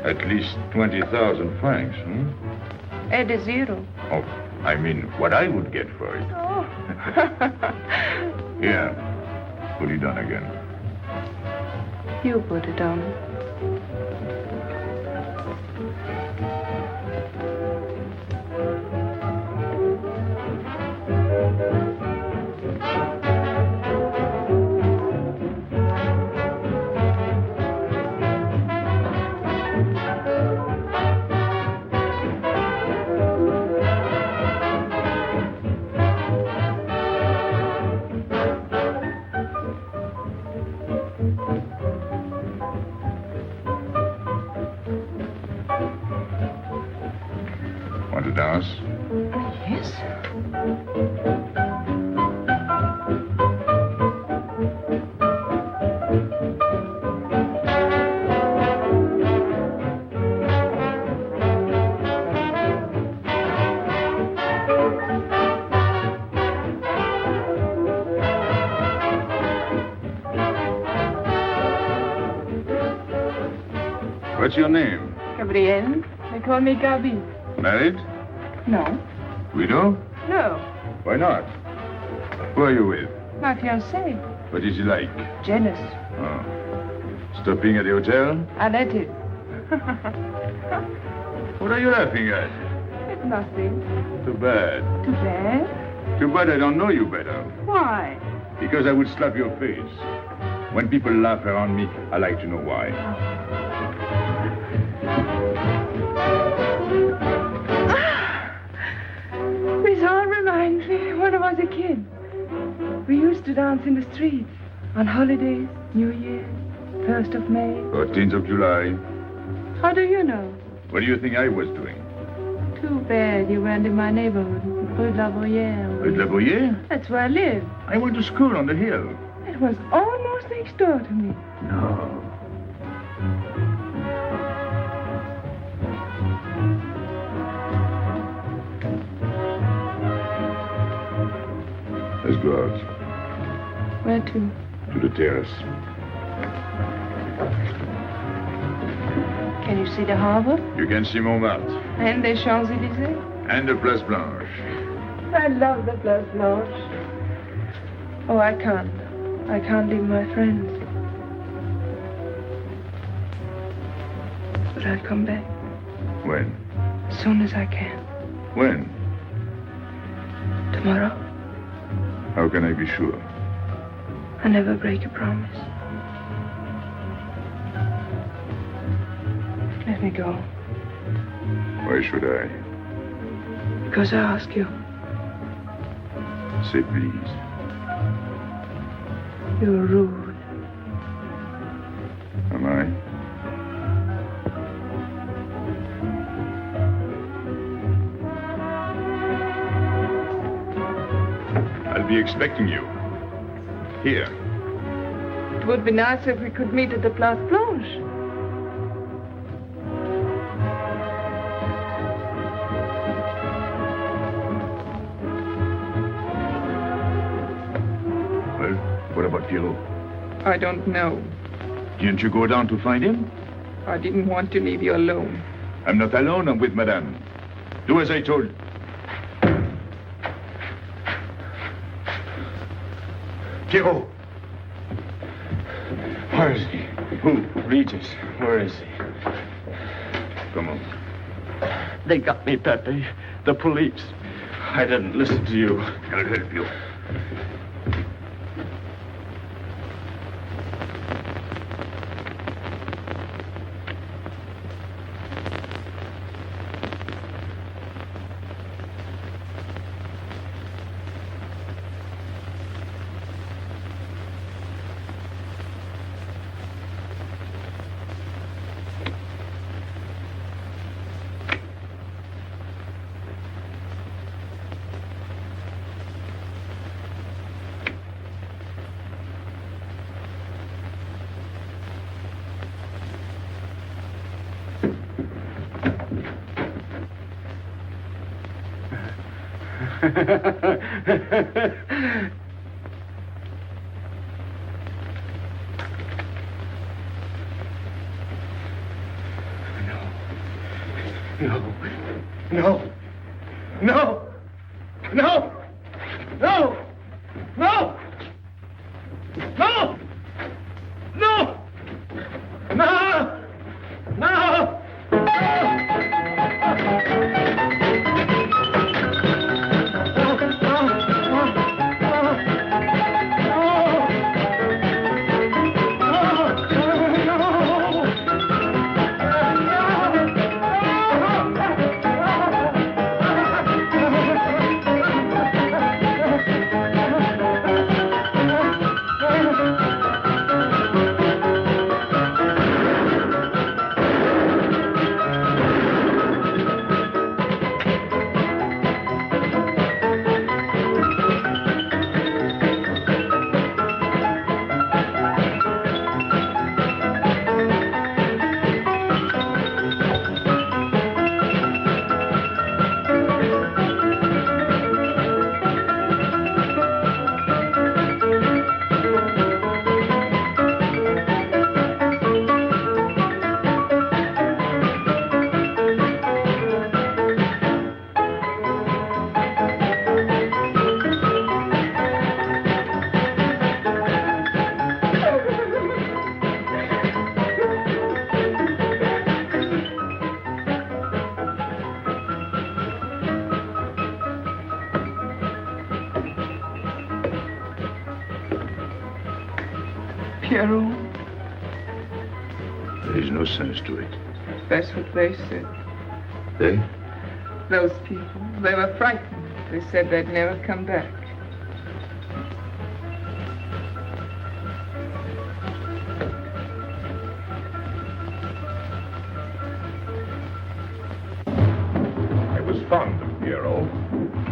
At least 20,000 francs, Add a zero. Oh, I mean, what I would get for it. Oh. Here. Put it on again. You put it on. Want to dance? Yes. What's your name? Gabrielle, they call me Gabi. Married? No. Widow? No, Why not? Who are you with? my fiancé. What is he like? Jealous. Oh. Stopping at the hotel? I let it. What are you laughing at? It's nothing. Too bad. Too bad. Too bad I don't know you better. Why? Because I would slap your face. When people laugh around me, I like to know why. This all reminds me when I was a kid. We used to dance in the streets on holidays, New Year, 1st of May. 14th of July. How do you know? What do you think I was doing? Too bad you weren't in my neighborhood, Rue de la Bruyère. Rue de la Bruyère? That's where I live. I went to school on the hill. It was almost next door to me. No. Let's go out. Where to? To the terrace. Can you see the harbor? You can see Montmartre. And the Champs-Élysées? And the Place Blanche. I love the Place Blanche. Oh, I can't. I can't leave my friends. But I'll come back When? as soon as I can. When? Tomorrow. How can I be sure? I never break a promise. Let me go. Why should I? Because I ask you. Say please. You're rude. Am I? I'll be expecting you. Here. It would be nice if we could meet at the Place Blanche. Well, what about Pierrot? I don't know. Didn't you go down to find him? I didn't want to leave you alone. I'm not alone, I'm with Madame. Do as I told. Pierrot! Where is he? Who? Regis, where is he? Come on. They got me, Pepe. The police. I didn't listen to you. I'll help you. No. No. No. No. No. No. No. No. No. Pierrot, There is no sense to it. that's what they said. They? Those people, they were frightened. They said they'd never come back. I was fond of Pierrot.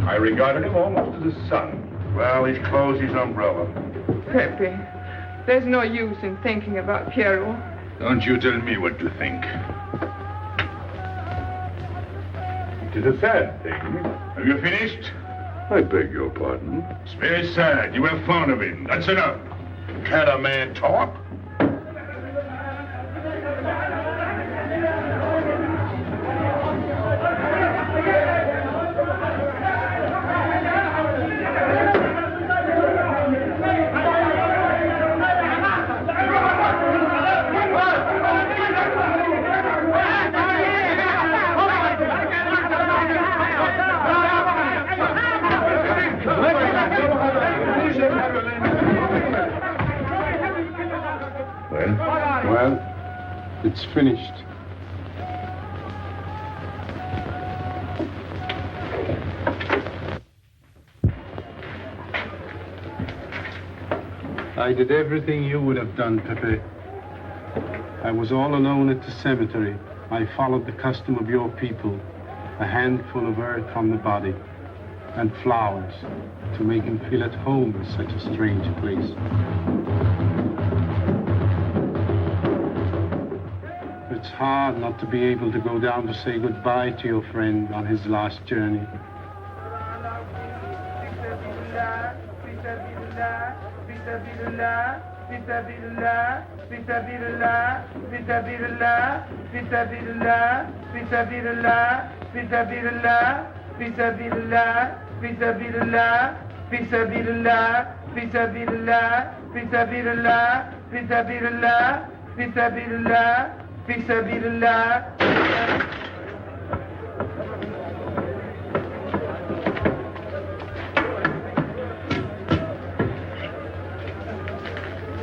I regarded him almost as a son. Well, he's closed his umbrella. Pepe, there's no use in thinking about Pierrot. Don't you tell me what to think. It is a sad thing. Have you finished? I beg your pardon. It's very sad. You were fond of him. That's enough. Can't a man talk? Well, it's finished. I did everything you would have done, Pepe. I was all alone at the cemetery. I followed the custom of your people. A handful of earth on the body and flowers to make him feel at home in such a strange place. It's hard not to be able to go down to say goodbye to your friend on his last journey.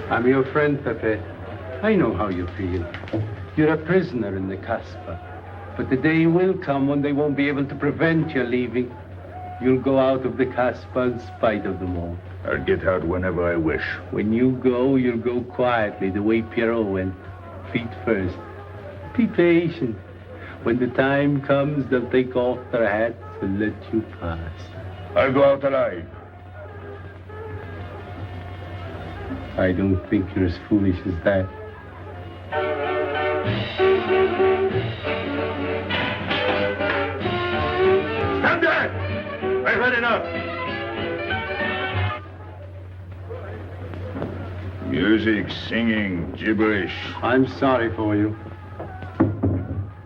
I'm your friend, Pepe. I know how you feel. You're a prisoner in the Casbah. But the day will come when they won't be able to prevent your leaving. You'll go out of the Casbah in spite of them all. I'll get out whenever I wish. When you go, you'll go quietly, the way Pierrot went. Feet first. Be patient. When the time comes, they'll take off their hats and let you pass. I'll go out alive. I don't think you're as foolish as that. Stand there! I've had enough. Music, singing, gibberish. I'm sorry for you.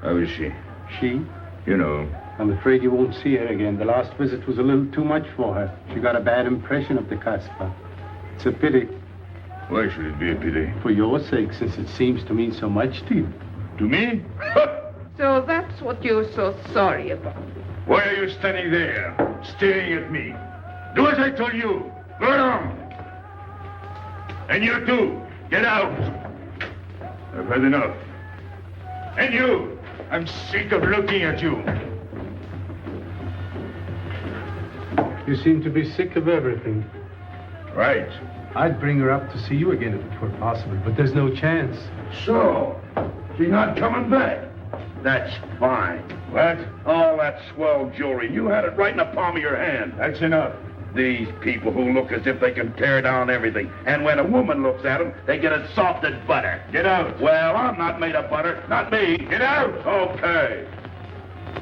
How is she? She? You know. I'm afraid you won't see her again. The last visit was a little too much for her. She got a bad impression of the Casbah. It's a pity. Why should it be a pity? For your sake, since it seems to mean so much to you. To me? So that's what you're so sorry about. Why are you standing there, staring at me? Do as I told you. Go on. And you too, get out. I've had enough. And you, I'm sick of looking at you. You seem to be sick of everything. Right. I'd bring her up to see you again if it were possible, but there's no chance. So, she's not coming back. That's fine. What? All that swell jewelry, you had it right in the palm of your hand. That's enough. These people who look as if they can tear down everything. And when a woman looks at them, they get it soft as butter. Get out. Well, I'm not made of butter. Not me. Get out. Okay.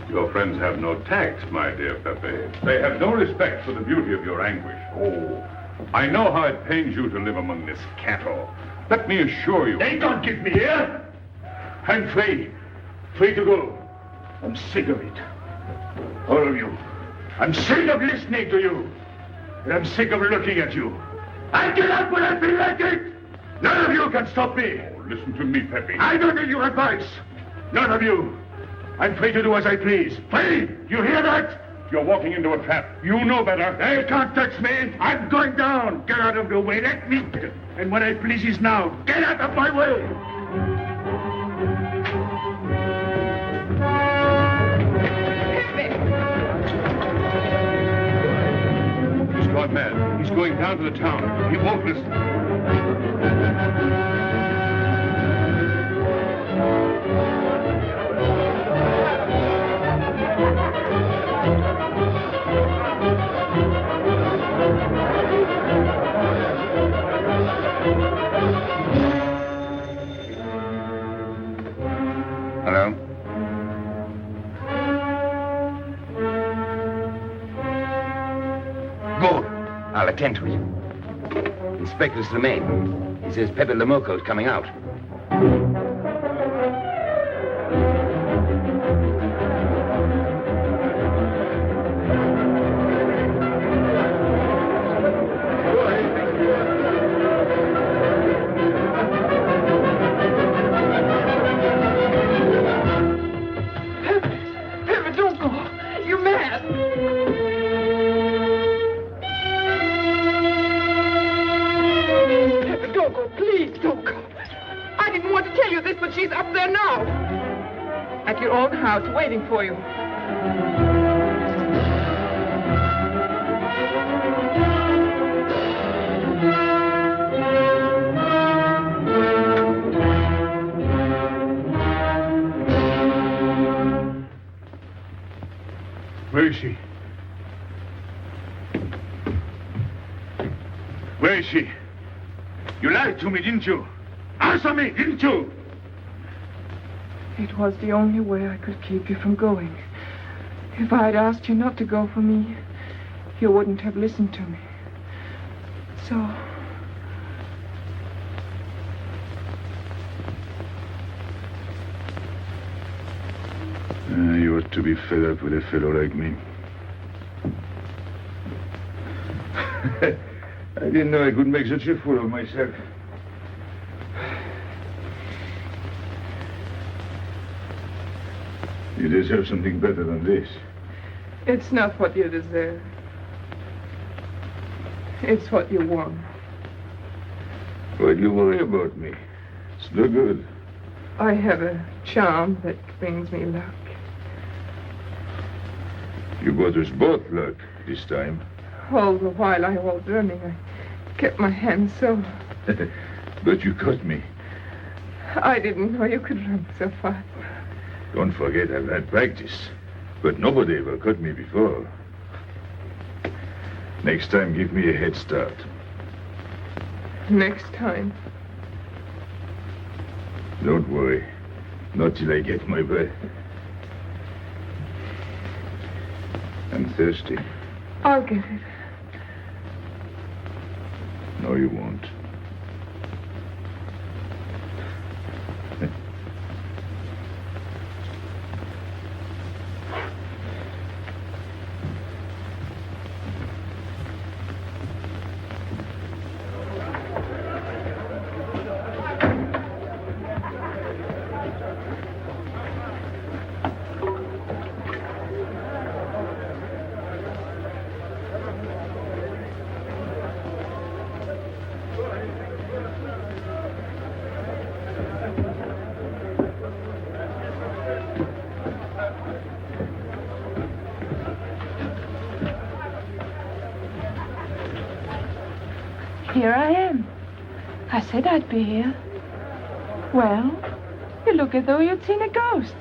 Your friends have no tact, my dear Pepe. They have no respect for the beauty of your anguish. Oh, I know how it pains you to live among this cattle. Let me assure you... They don't get me here. I'm free. Free to go. I'm sick of it. All of you. I'm sick of listening to you. And I'm sick of looking at you. I get out when I feel like it. None of you can stop me. Oh, listen to me, Pepe. I don't need your advice. None of you. I'm free to do as I please. Free! You hear that? You're walking into a trap. You know better. They can't touch me. I'm going down. Get out of the way. Let me... And what I please is now. Get out of my way. He's gone mad. He's going down to the town. He won't listen. Hello? Good. I'll attend to you. Inspector Slemaine. He says Pepe Lamoco's coming out. Pepe, don't go. You're mad. Pepe, don't go. Please, don't go. I didn't want to tell you this, but she's up there now. At your own house, waiting for you. Where is she? Where is she? You lied to me, didn't you? Answer me, didn't you? It was the only way I could keep you from going. If I had asked you not to go for me, you wouldn't have listened to me. So... You ought to be fed up with a fellow like me. I didn't know I could make such a fool of myself. You deserve something better than this. It's not what you deserve. It's what you want. Why do you worry about me? It's no good. I have a charm that brings me luck. You brought us both luck this time. All the while I was running, I kept my hands so... But you caught me. I didn't know you could run so fast. Don't forget I've had practice. But nobody ever caught me before. Next time, give me a head start. Next time. Don't worry. Not till I get my breath. I'm thirsty. I'll get it. No, you won't. Here I am. I said I'd be here. Well, you look as though you'd seen a ghost.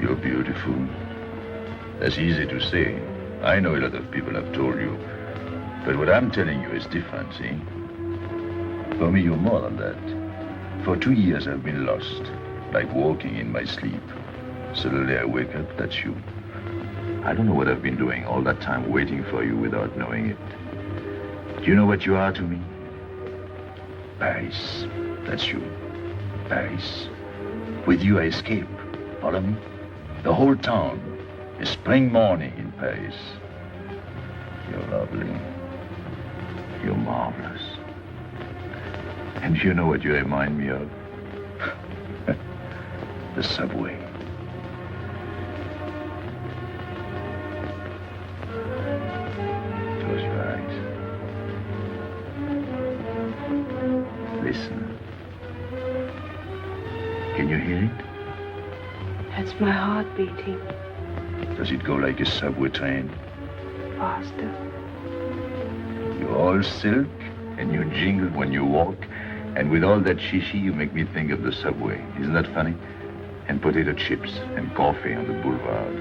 You're beautiful. That's easy to say. I know a lot of people have told you. But what I'm telling you is different, see? For me, you're more than that. For 2 years, I've been lost, like walking in my sleep. Suddenly, I wake up, that's you. I don't know what I've been doing all that time waiting for you without knowing it. Do you know what you are to me? Paris. That's you. Paris. With you, I escape. Follow me? The whole town. A spring morning in Paris. You're lovely. You're marvelous. And you know what you remind me of? The subway. Close your eyes. Listen. Can you hear it? That's my heart beating. Does it go like a subway train? Faster. You're all silk, and you jingle when you walk, and with all that shishi, you make me think of the subway. Isn't that funny? And potato chips and coffee on the boulevard.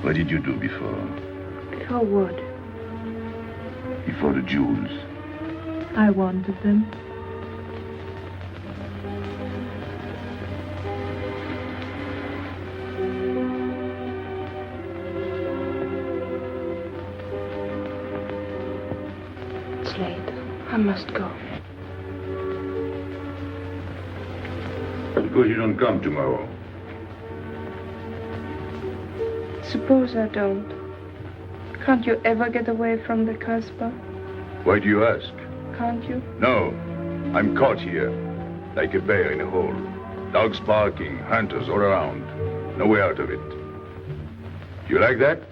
What did you do before? Before what? before the jewels? I wanted them. It's late. I must go. Suppose you don't come tomorrow. Suppose I don't. Can't you ever get away from the Casbah? Why do you ask? Can't you? No. I'm caught here, like a bear in a hole. Dogs barking, hunters all around. No way out of it. You like that?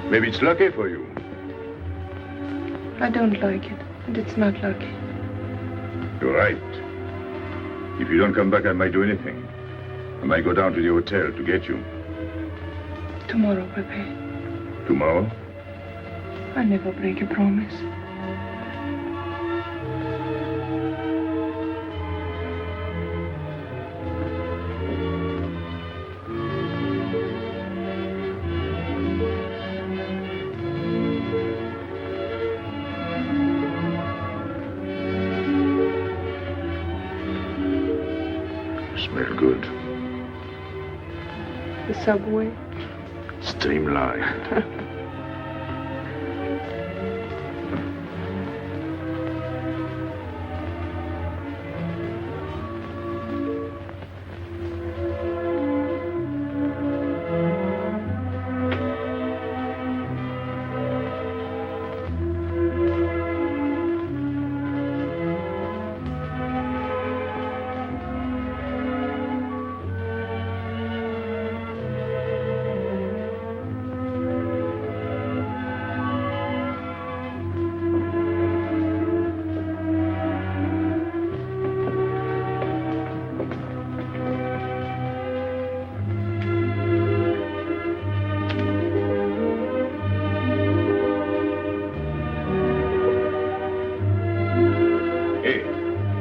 Maybe it's lucky for you. I don't like it, and it's not lucky. You're right. If you don't come back, I might do anything. I might go down to the hotel to get you. Tomorrow, Pepe. Tomorrow? I never break a promise. Smell good. The subway. Streamlined.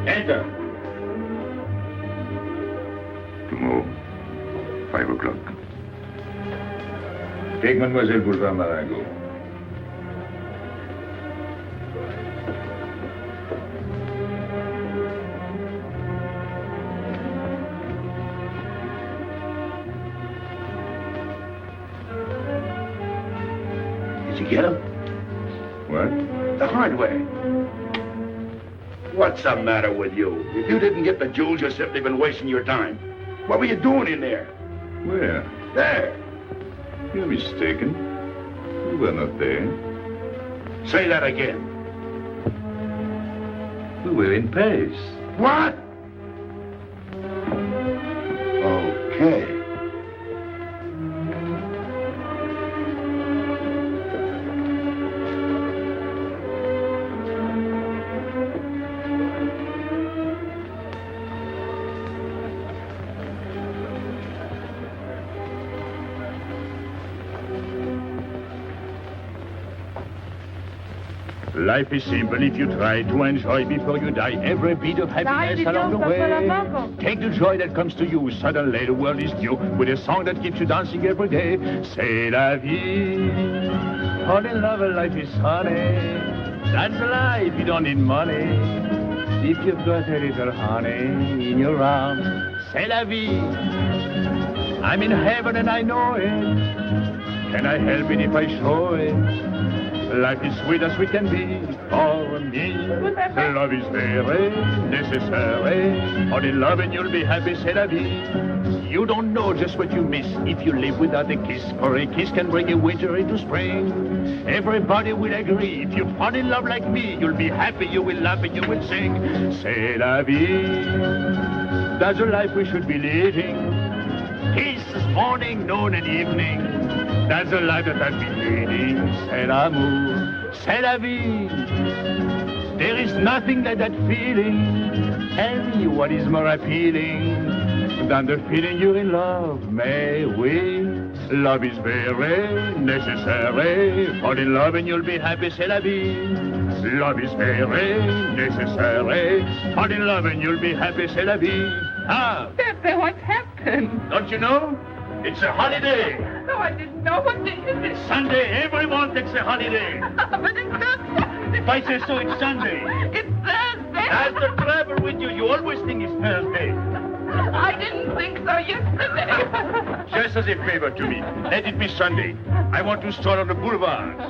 Enter. Tomorrow, 5 o'clock. Take Mademoiselle Boulevard Marengo. Did you get him? What? The hard way. What's the matter with you? If you didn't get the jewels, you've simply been wasting your time. What were you doing in there? Where? There. You're mistaken. We were not there. Say that again. We were in Paris. What? Okay. Life is simple if you try to enjoy before you die every bit of happiness along the way. Take the joy that comes to you. Suddenly the world is new with a song that keeps you dancing every day. C'est la vie. Fall in love, life is honey. That's a life, you don't need money. If you've got a little honey in your arms, c'est la vie. I'm in heaven and I know it. Can I help it if I show it? Life is sweet as sweet can be for me. Love is very necessary. Fall in love and you'll be happy, c'est la vie. You don't know just what you miss if you live without a kiss. For a kiss can bring a winter into spring. Everybody will agree. If you fall in love like me, you'll be happy, you will laugh and you will sing. C'est la vie. That's the life we should be living. Kisses morning, noon and evening. That's the life that I've been leading. C'est l'amour, c'est la vie. There is nothing like that feeling. Tell me what is more appealing than the feeling you're in love, may we? Love is very necessary. Fall in love and you'll be happy, c'est la vie. Love is very necessary. Fall in love and you'll be happy, c'est la vie. Ah, Pepe, what's happened? don't you know? It's a holiday. Oh, I didn't know. What day is it? Sunday, everyone takes a holiday. But it's not Sunday. If I say so, it's Sunday. It's Thursday. That's the trouble with you. You always think it's Thursday. I didn't think so yesterday. Just as a favor to me, let it be Sunday. I want to stroll on the boulevards.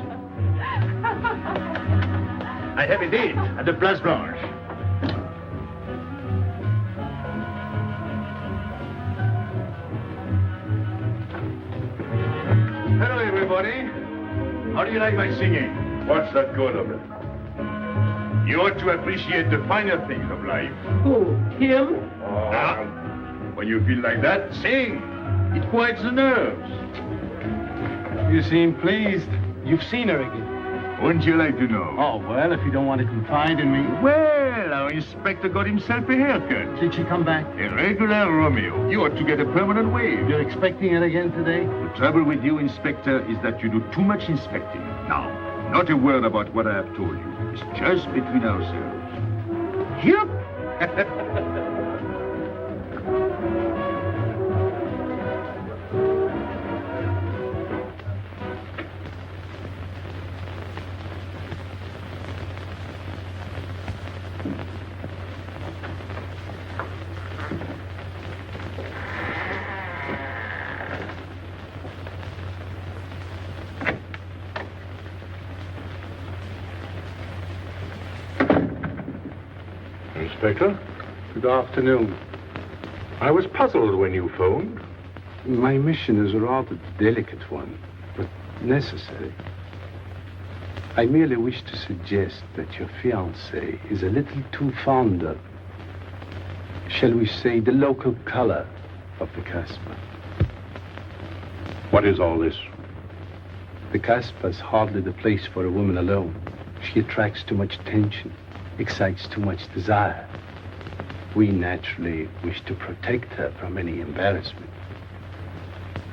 I have a date at the Place Blanche. Hello, everybody. How do you like my singing? What's the good of it? You ought to appreciate the finer things of life. Who? Him? Now, when you feel like that, sing. It quiets the nerves. You seem pleased. You've seen her again. Wouldn't you like to know? Oh, well, if you don't want to confide in me. Well, our inspector got himself a haircut. Did she come back? A regular Romeo. You ought to get a permanent wave. You're expecting her again today? The trouble with you, Inspector, is that you do too much inspecting. Now, not a word about what I have told you. It's just between ourselves. Yep. Inspector, Good afternoon. I was puzzled when you phoned. My mission is a rather delicate one, but necessary. I merely wish to suggest that your fiancée is a little too fond of, shall we say, the local color of the Casbah. What is all this? The Casbah is hardly the place for a woman alone. She attracts too much attention, excites too much desire. We naturally wish to protect her from any embarrassment.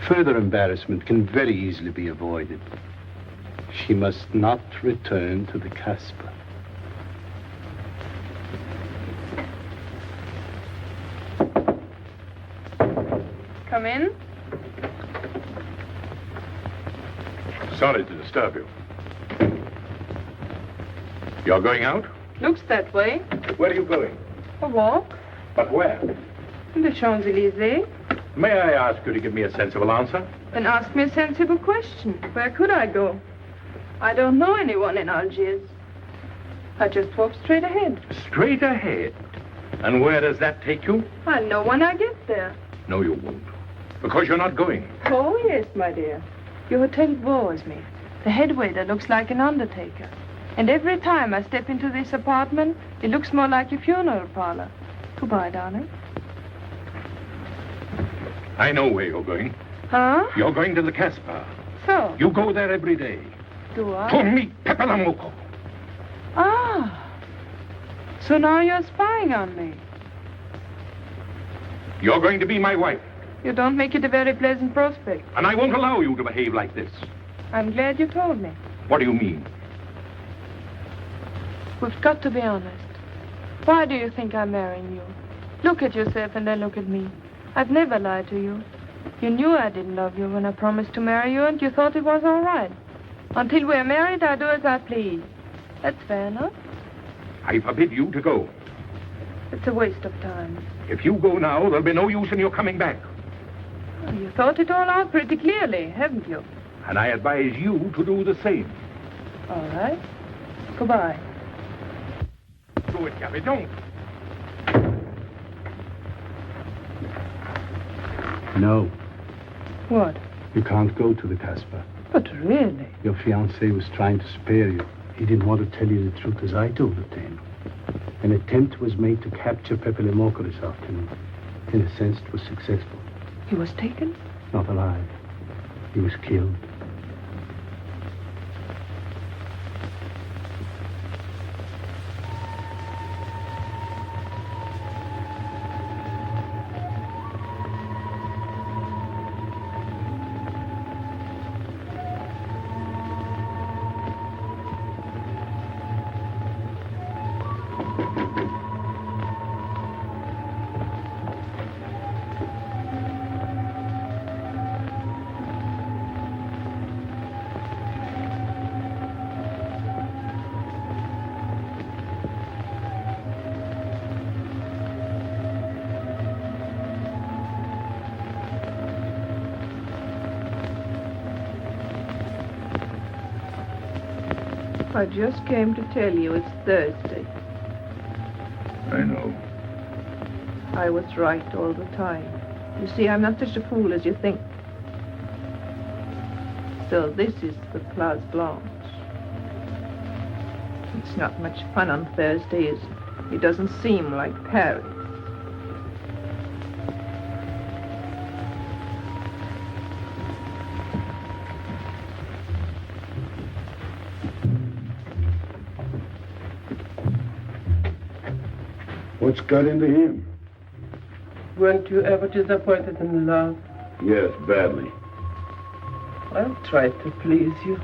Further embarrassment can very easily be avoided. She must not return to the Casbah. Come in. Sorry to disturb you. You're going out? Looks that way. Where are you going? A walk. But where? In the Champs-Élysées. May I ask you to give me a sensible answer? Then ask me a sensible question. Where could I go? I don't know anyone in Algiers. I just walk straight ahead. Straight ahead. And where does that take you? I'll know when I get there. No, you won't. Because you're not going. Oh, yes, my dear. Your hotel bores me. The head waiter looks like an undertaker. And every time I step into this apartment, it looks more like a funeral parlor. Goodbye, darling. I know where you're going. Huh? You're going to the Casbah. So? You go there every day. Do I? To meet Pepe Lamoco. Ah. So now you're spying on me. You're going to be my wife. You don't make it a very pleasant prospect. And I won't allow you to behave like this. I'm glad you told me. What do you mean? We've got to be honest. Why do you think I'm marrying you? Look at yourself and then look at me. I've never lied to you. You knew I didn't love you when I promised to marry you, and you thought it was all right. Until we're married, I do as I please. That's fair enough. I forbid you to go. It's a waste of time. If you go now, there'll be no use in your coming back. Oh, you thought it all out pretty clearly, haven't you? And I advise you to do the same. All right. Goodbye. Do it, Gabby, don't. No, What? you can't go to the Casbah. But really? Your fiancé was trying to spare you. He didn't want to tell you the truth as I told it to him. An attempt was made to capture Pepe Lamoco this afternoon. In a sense, it was successful. He was taken? Not alive. He was killed. I just came to tell you it's Thursday. I know. I was right all the time. You see, I'm not such a fool as you think. So this is the Place Blanche. It's not much fun on Thursday, is it? It doesn't seem like Paris. What's got into him? Weren't you ever disappointed in love? Yes, badly. I'll try to please you.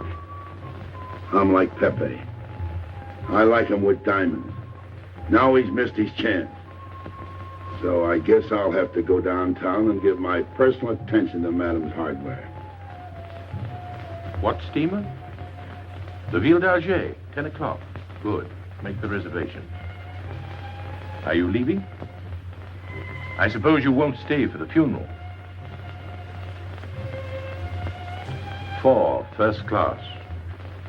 I'm like Pepe. I like him with diamonds. Now he's missed his chance. So I guess I'll have to go downtown and give my personal attention to Madame's hardware. What steamer? The Ville d'Algiers, 10 o'clock. Good. Make the reservation. Are you leaving? I suppose you won't stay for the funeral. 4, first class.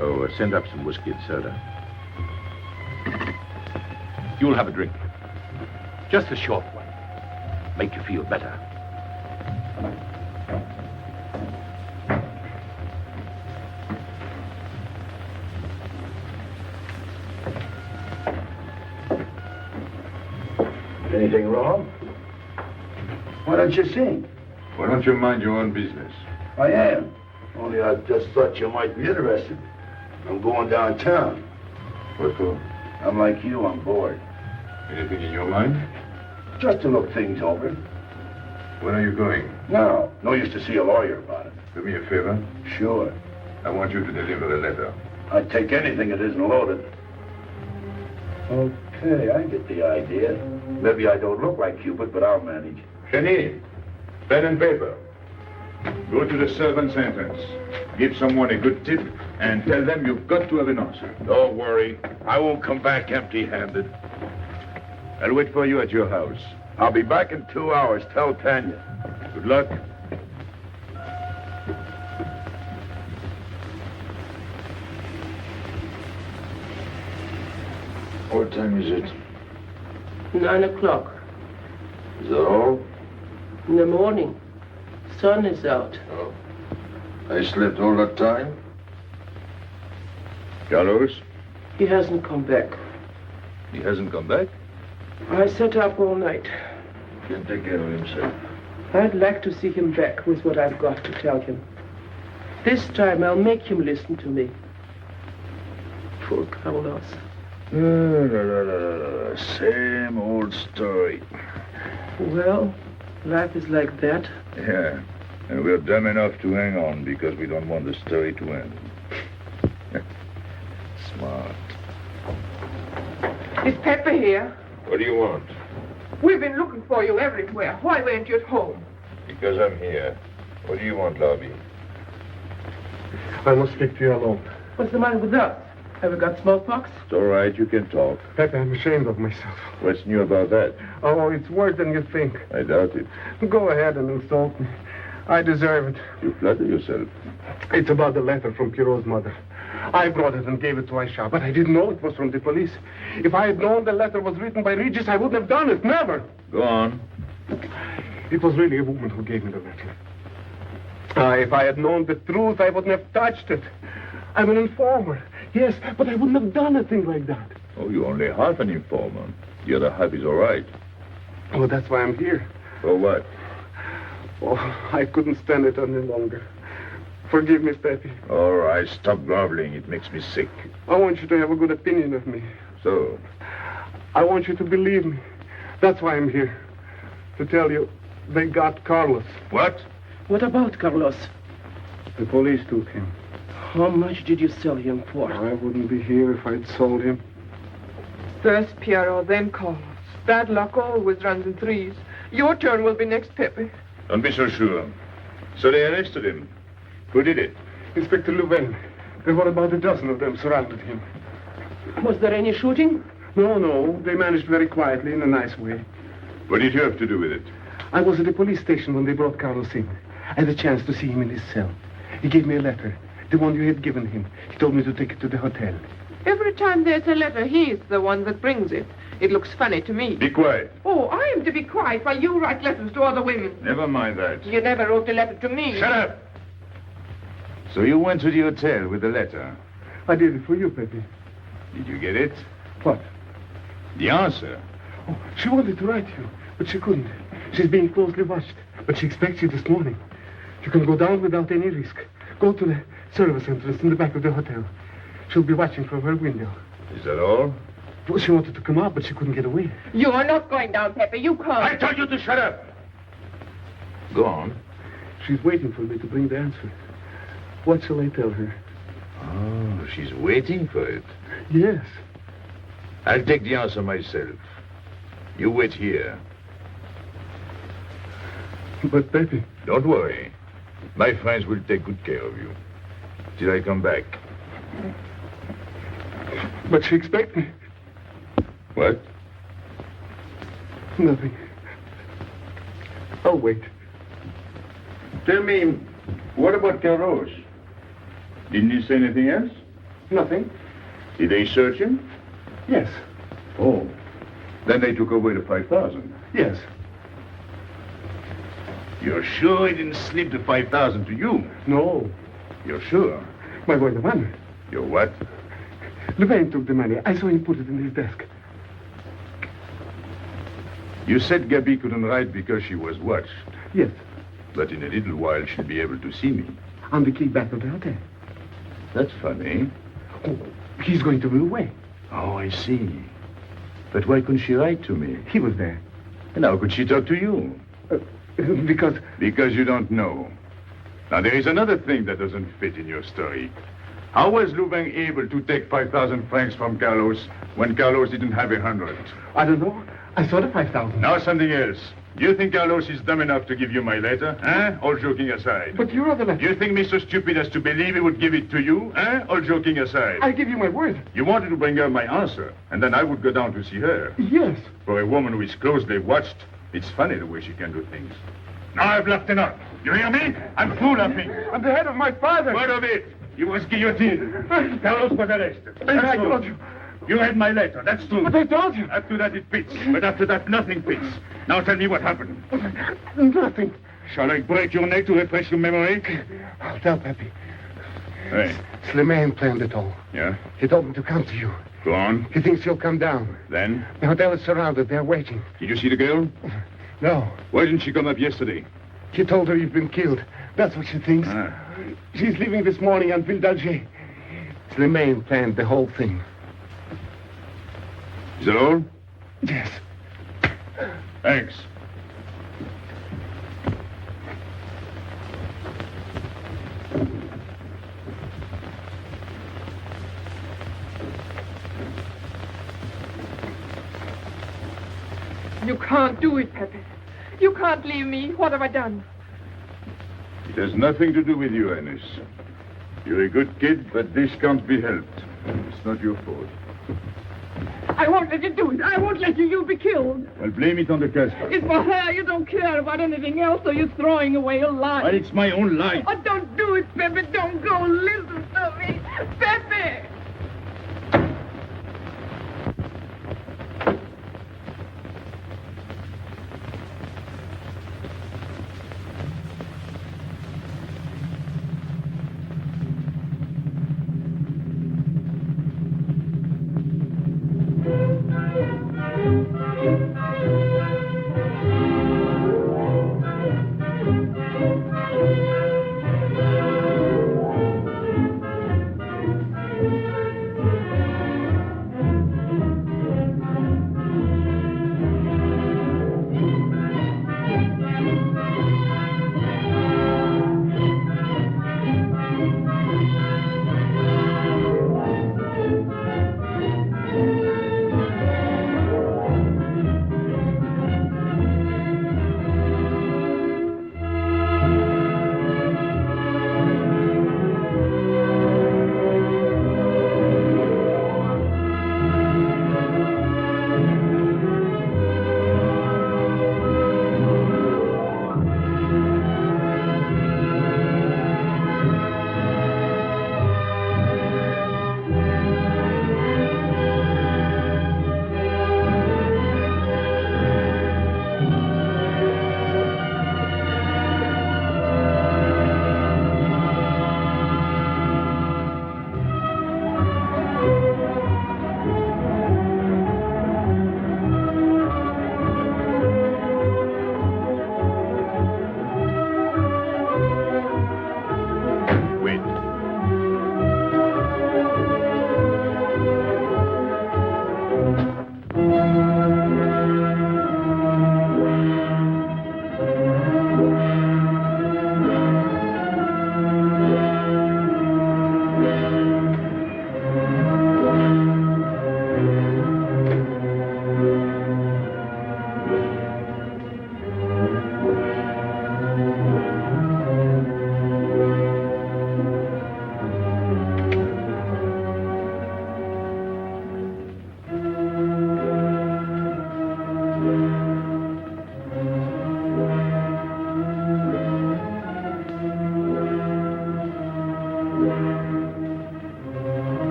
Oh, send up some whiskey and soda. You'll have a drink. Just a short one. Make you feel better. Anything wrong? Why don't you sing? Why don't you mind your own business? I am. Only I just thought you might be interested. I'm going downtown. What for? I'm like you, I'm bored. Anything in your mind? Just to look things over. When are you going? No use to see a lawyer about it. Do me a favor. Sure. I want you to deliver a letter. I'd take anything that isn't loaded. Okay, I get the idea. Maybe I don't look like Cupid, but I'll manage. Jenny, pen and paper. Go to the servant's entrance. Give someone a good tip and tell them you've got to have an answer. Don't worry. I won't come back empty-handed. I'll wait for you at your house. I'll be back in 2 hours. Tell Tanya. Good luck. What time is it? 9 o'clock. Is that all? In the morning. Sun is out. Oh. I slept all that time? Carlos? He hasn't come back. He hasn't come back? I sat up all night. He can take care of himself. I'd like to see him back with what I've got to tell him. This time I'll make him listen to me. Poor Carlos. Same old story. Well, life is like that. Yeah, and we're dumb enough to hang on because we don't want the story to end. Smart. Is Pepe here? What do you want? We've been looking for you everywhere. Why weren't you at home? Because I'm here. What do you want, Lobby? I must speak to you alone. What's the matter with us? Have we got smallpox? It's all right, you can talk. Pepe, I'm ashamed of myself. What's new about that? Oh, it's worse than you think. I doubt it. Go ahead and insult me. I deserve it. You flatter yourself. It's about the letter from Pierrot's mother. I brought it and gave it to Aisha, but I didn't know it was from the police. If I had known the letter was written by Regis, I wouldn't have done it. Never. Go on. It was really a woman who gave me the letter. If I had known the truth, I wouldn't have touched it. I'm an informer. Yes, but I wouldn't have done a thing like that. Oh, you're only half an informer. The other half is all right. Oh, that's why I'm here. For what? Oh, I couldn't stand it any longer. Forgive me, Pepe. All right, stop groveling. It makes me sick. I want you to have a good opinion of me. So? I want you to believe me. That's why I'm here. To tell you, they got Carlos. What? What about Carlos? The police took him. How much did you sell him for? I wouldn't be here if I'd sold him. First Pierrot, then Carlos. Bad luck always runs in threes. Your turn will be next, Pepe. Don't be so sure. So they arrested him. Who did it? Inspector Louvain. There were about a dozen of them surrounded him. Was there any shooting? No. They managed very quietly in a nice way. What did you have to do with it? I was at the police station when they brought Carlos in. I had a chance to see him in his cell. He gave me a letter. The one you had given him. He told me to take it to the hotel. Every time there's a letter, he's the one that brings it. It looks funny to me. Be quiet. Oh, I am to be quiet while you write letters to other women. Never mind that. You never wrote a letter to me. Shut up! So you went to the hotel with the letter. I did it for you, Pepe. Did you get it? What? The answer. Oh, she wanted to write you, but she couldn't. She's being closely watched, but she expects you this morning. You can go down without any risk. Go to the service entrance in the back of the hotel. She'll be watching from her window. Is that all? Well, she wanted to come out, but she couldn't get away. You are not going down, Pepe. You can't. I told you to shut up! Go on. She's waiting for me to bring the answer. What shall I tell her? Oh, she's waiting for it. Yes. I'll take the answer myself. You wait here. But, Pepe... Don't worry. My friends will take good care of you. Till I come back. But she expects me. What? Nothing. I'll wait. Tell me, what about Carlos? Didn't he say anything else? Nothing. Did they search him? Yes. Oh. Then they took away the 5,000. Yes. You're sure he didn't slip the 5,000 to you? No. You're sure? My boy, the money. Your what? Louvain took the money. I saw him put it in his desk. You said Gabi couldn't write because she was watched. Yes. But in a little while, she'll be able to see me. On the key back of the hotel. That's funny. Oh, he's going to be away. Oh, I see. But why couldn't she write to me? He was there. And how could she talk to you? Because... Because you don't know. Now, there is another thing that doesn't fit in your story. How was Louvain able to take 5,000 francs from Carlos when Carlos didn't have 100? I don't know. I saw the 5,000. Now something else. Do you think Carlos is dumb enough to give you my letter? All joking aside. But you wrote the letter. Do you think me so stupid as to believe he would give it to you? All joking aside. I give you my word. You wanted to bring her my answer, and then I would go down to see her. Yes. For a woman who is closely watched, it's funny the way she can do things. Now I've laughed enough. You hear me? I'm through laughing. I'm the head of my father. Word of it. You was guillotined. Carlos was arrested. I told you. You read my letter, that's true. But I told you. After that it fits. But after that nothing fits. Now tell me what happened. Nothing. Shall I break your neck to refresh your memory? I'll tell Pepe. Hey. Slimane planned it all. Yeah? He told me to come to you. Go on. He thinks you'll come down. Then? The hotel is surrounded. They're waiting. Did you see the girl? No. Why didn't she come up yesterday? She told her you've been killed. That's what she thinks. She's leaving this morning on Ville d'Alger. Slimane planned the whole thing. Is that all? Yes. Thanks. You can't do it, Pepe. You can't leave me. What have I done? It has nothing to do with you, Ines. You're a good kid, but this can't be helped. It's not your fault. I won't let you do it. I won't let you. You'll be killed. Well, blame it on the Casper. It's for her. You don't care about anything else, so you're throwing away your life. Well, it's my own life. Oh, don't do it, Pepe. Don't go. Listen to me. Pepe!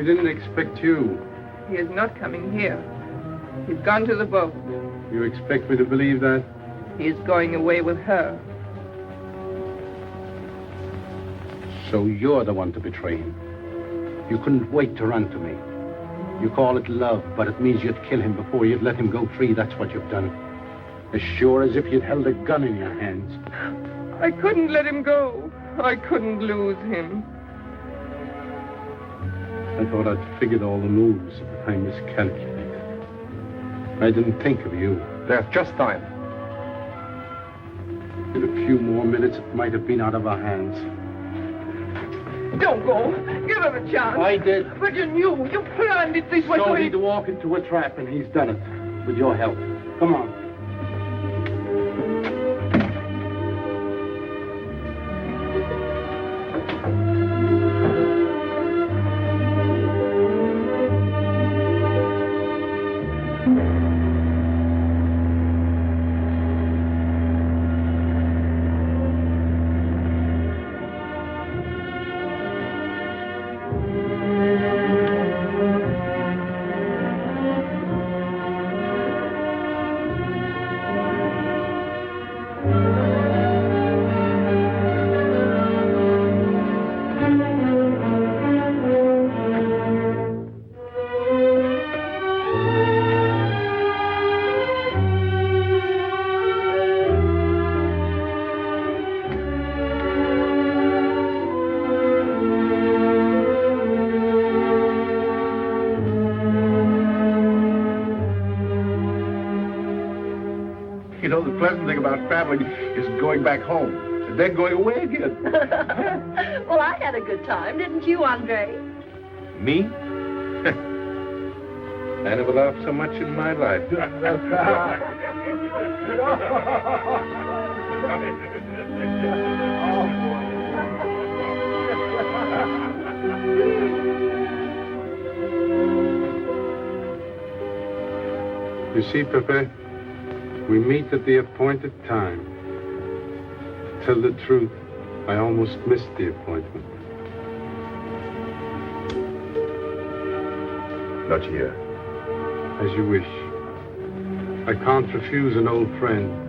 We didn't expect you. He is not coming here. He's gone to the boat. You expect me to believe that? He is going away with her. So you're the one to betray him. You couldn't wait to run to me. You call it love, but it means you'd kill him before you'd let him go free. That's what you've done. As sure as if you'd held a gun in your hands. I couldn't let him go. I couldn't lose him. I thought I'd figured all the moves, but I miscalculated. I didn't think of you. There's just time. In a few more minutes, it might have been out of our hands. Don't go. Give him a chance. I did. But you knew. You planned it this way. So he'd walk into a trap, and he's done it. With your help. Come on. You know, the pleasant thing about traveling is going back home and then going away again. Well, I had a good time, didn't you, Andre? Me? I never laughed so much in my life. You see, Pepe, we meet at the appointed time. To tell the truth, I almost missed the appointment. Not here. As you wish. I can't refuse an old friend.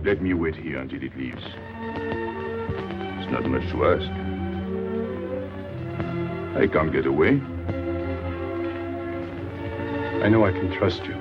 Let me wait here until it leaves. It's not much to ask. I can't get away. I know I can trust you.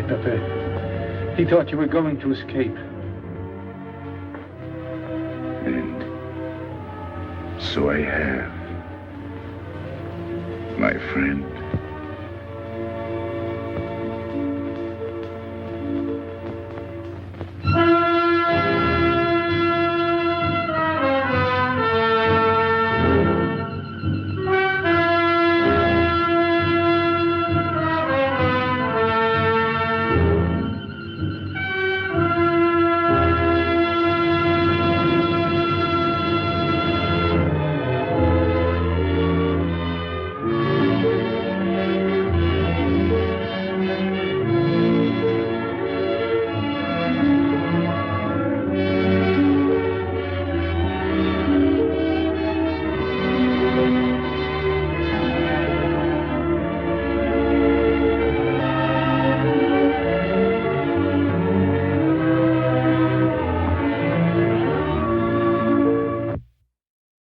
Pepe. He thought you were going to escape. And so I have, my friend.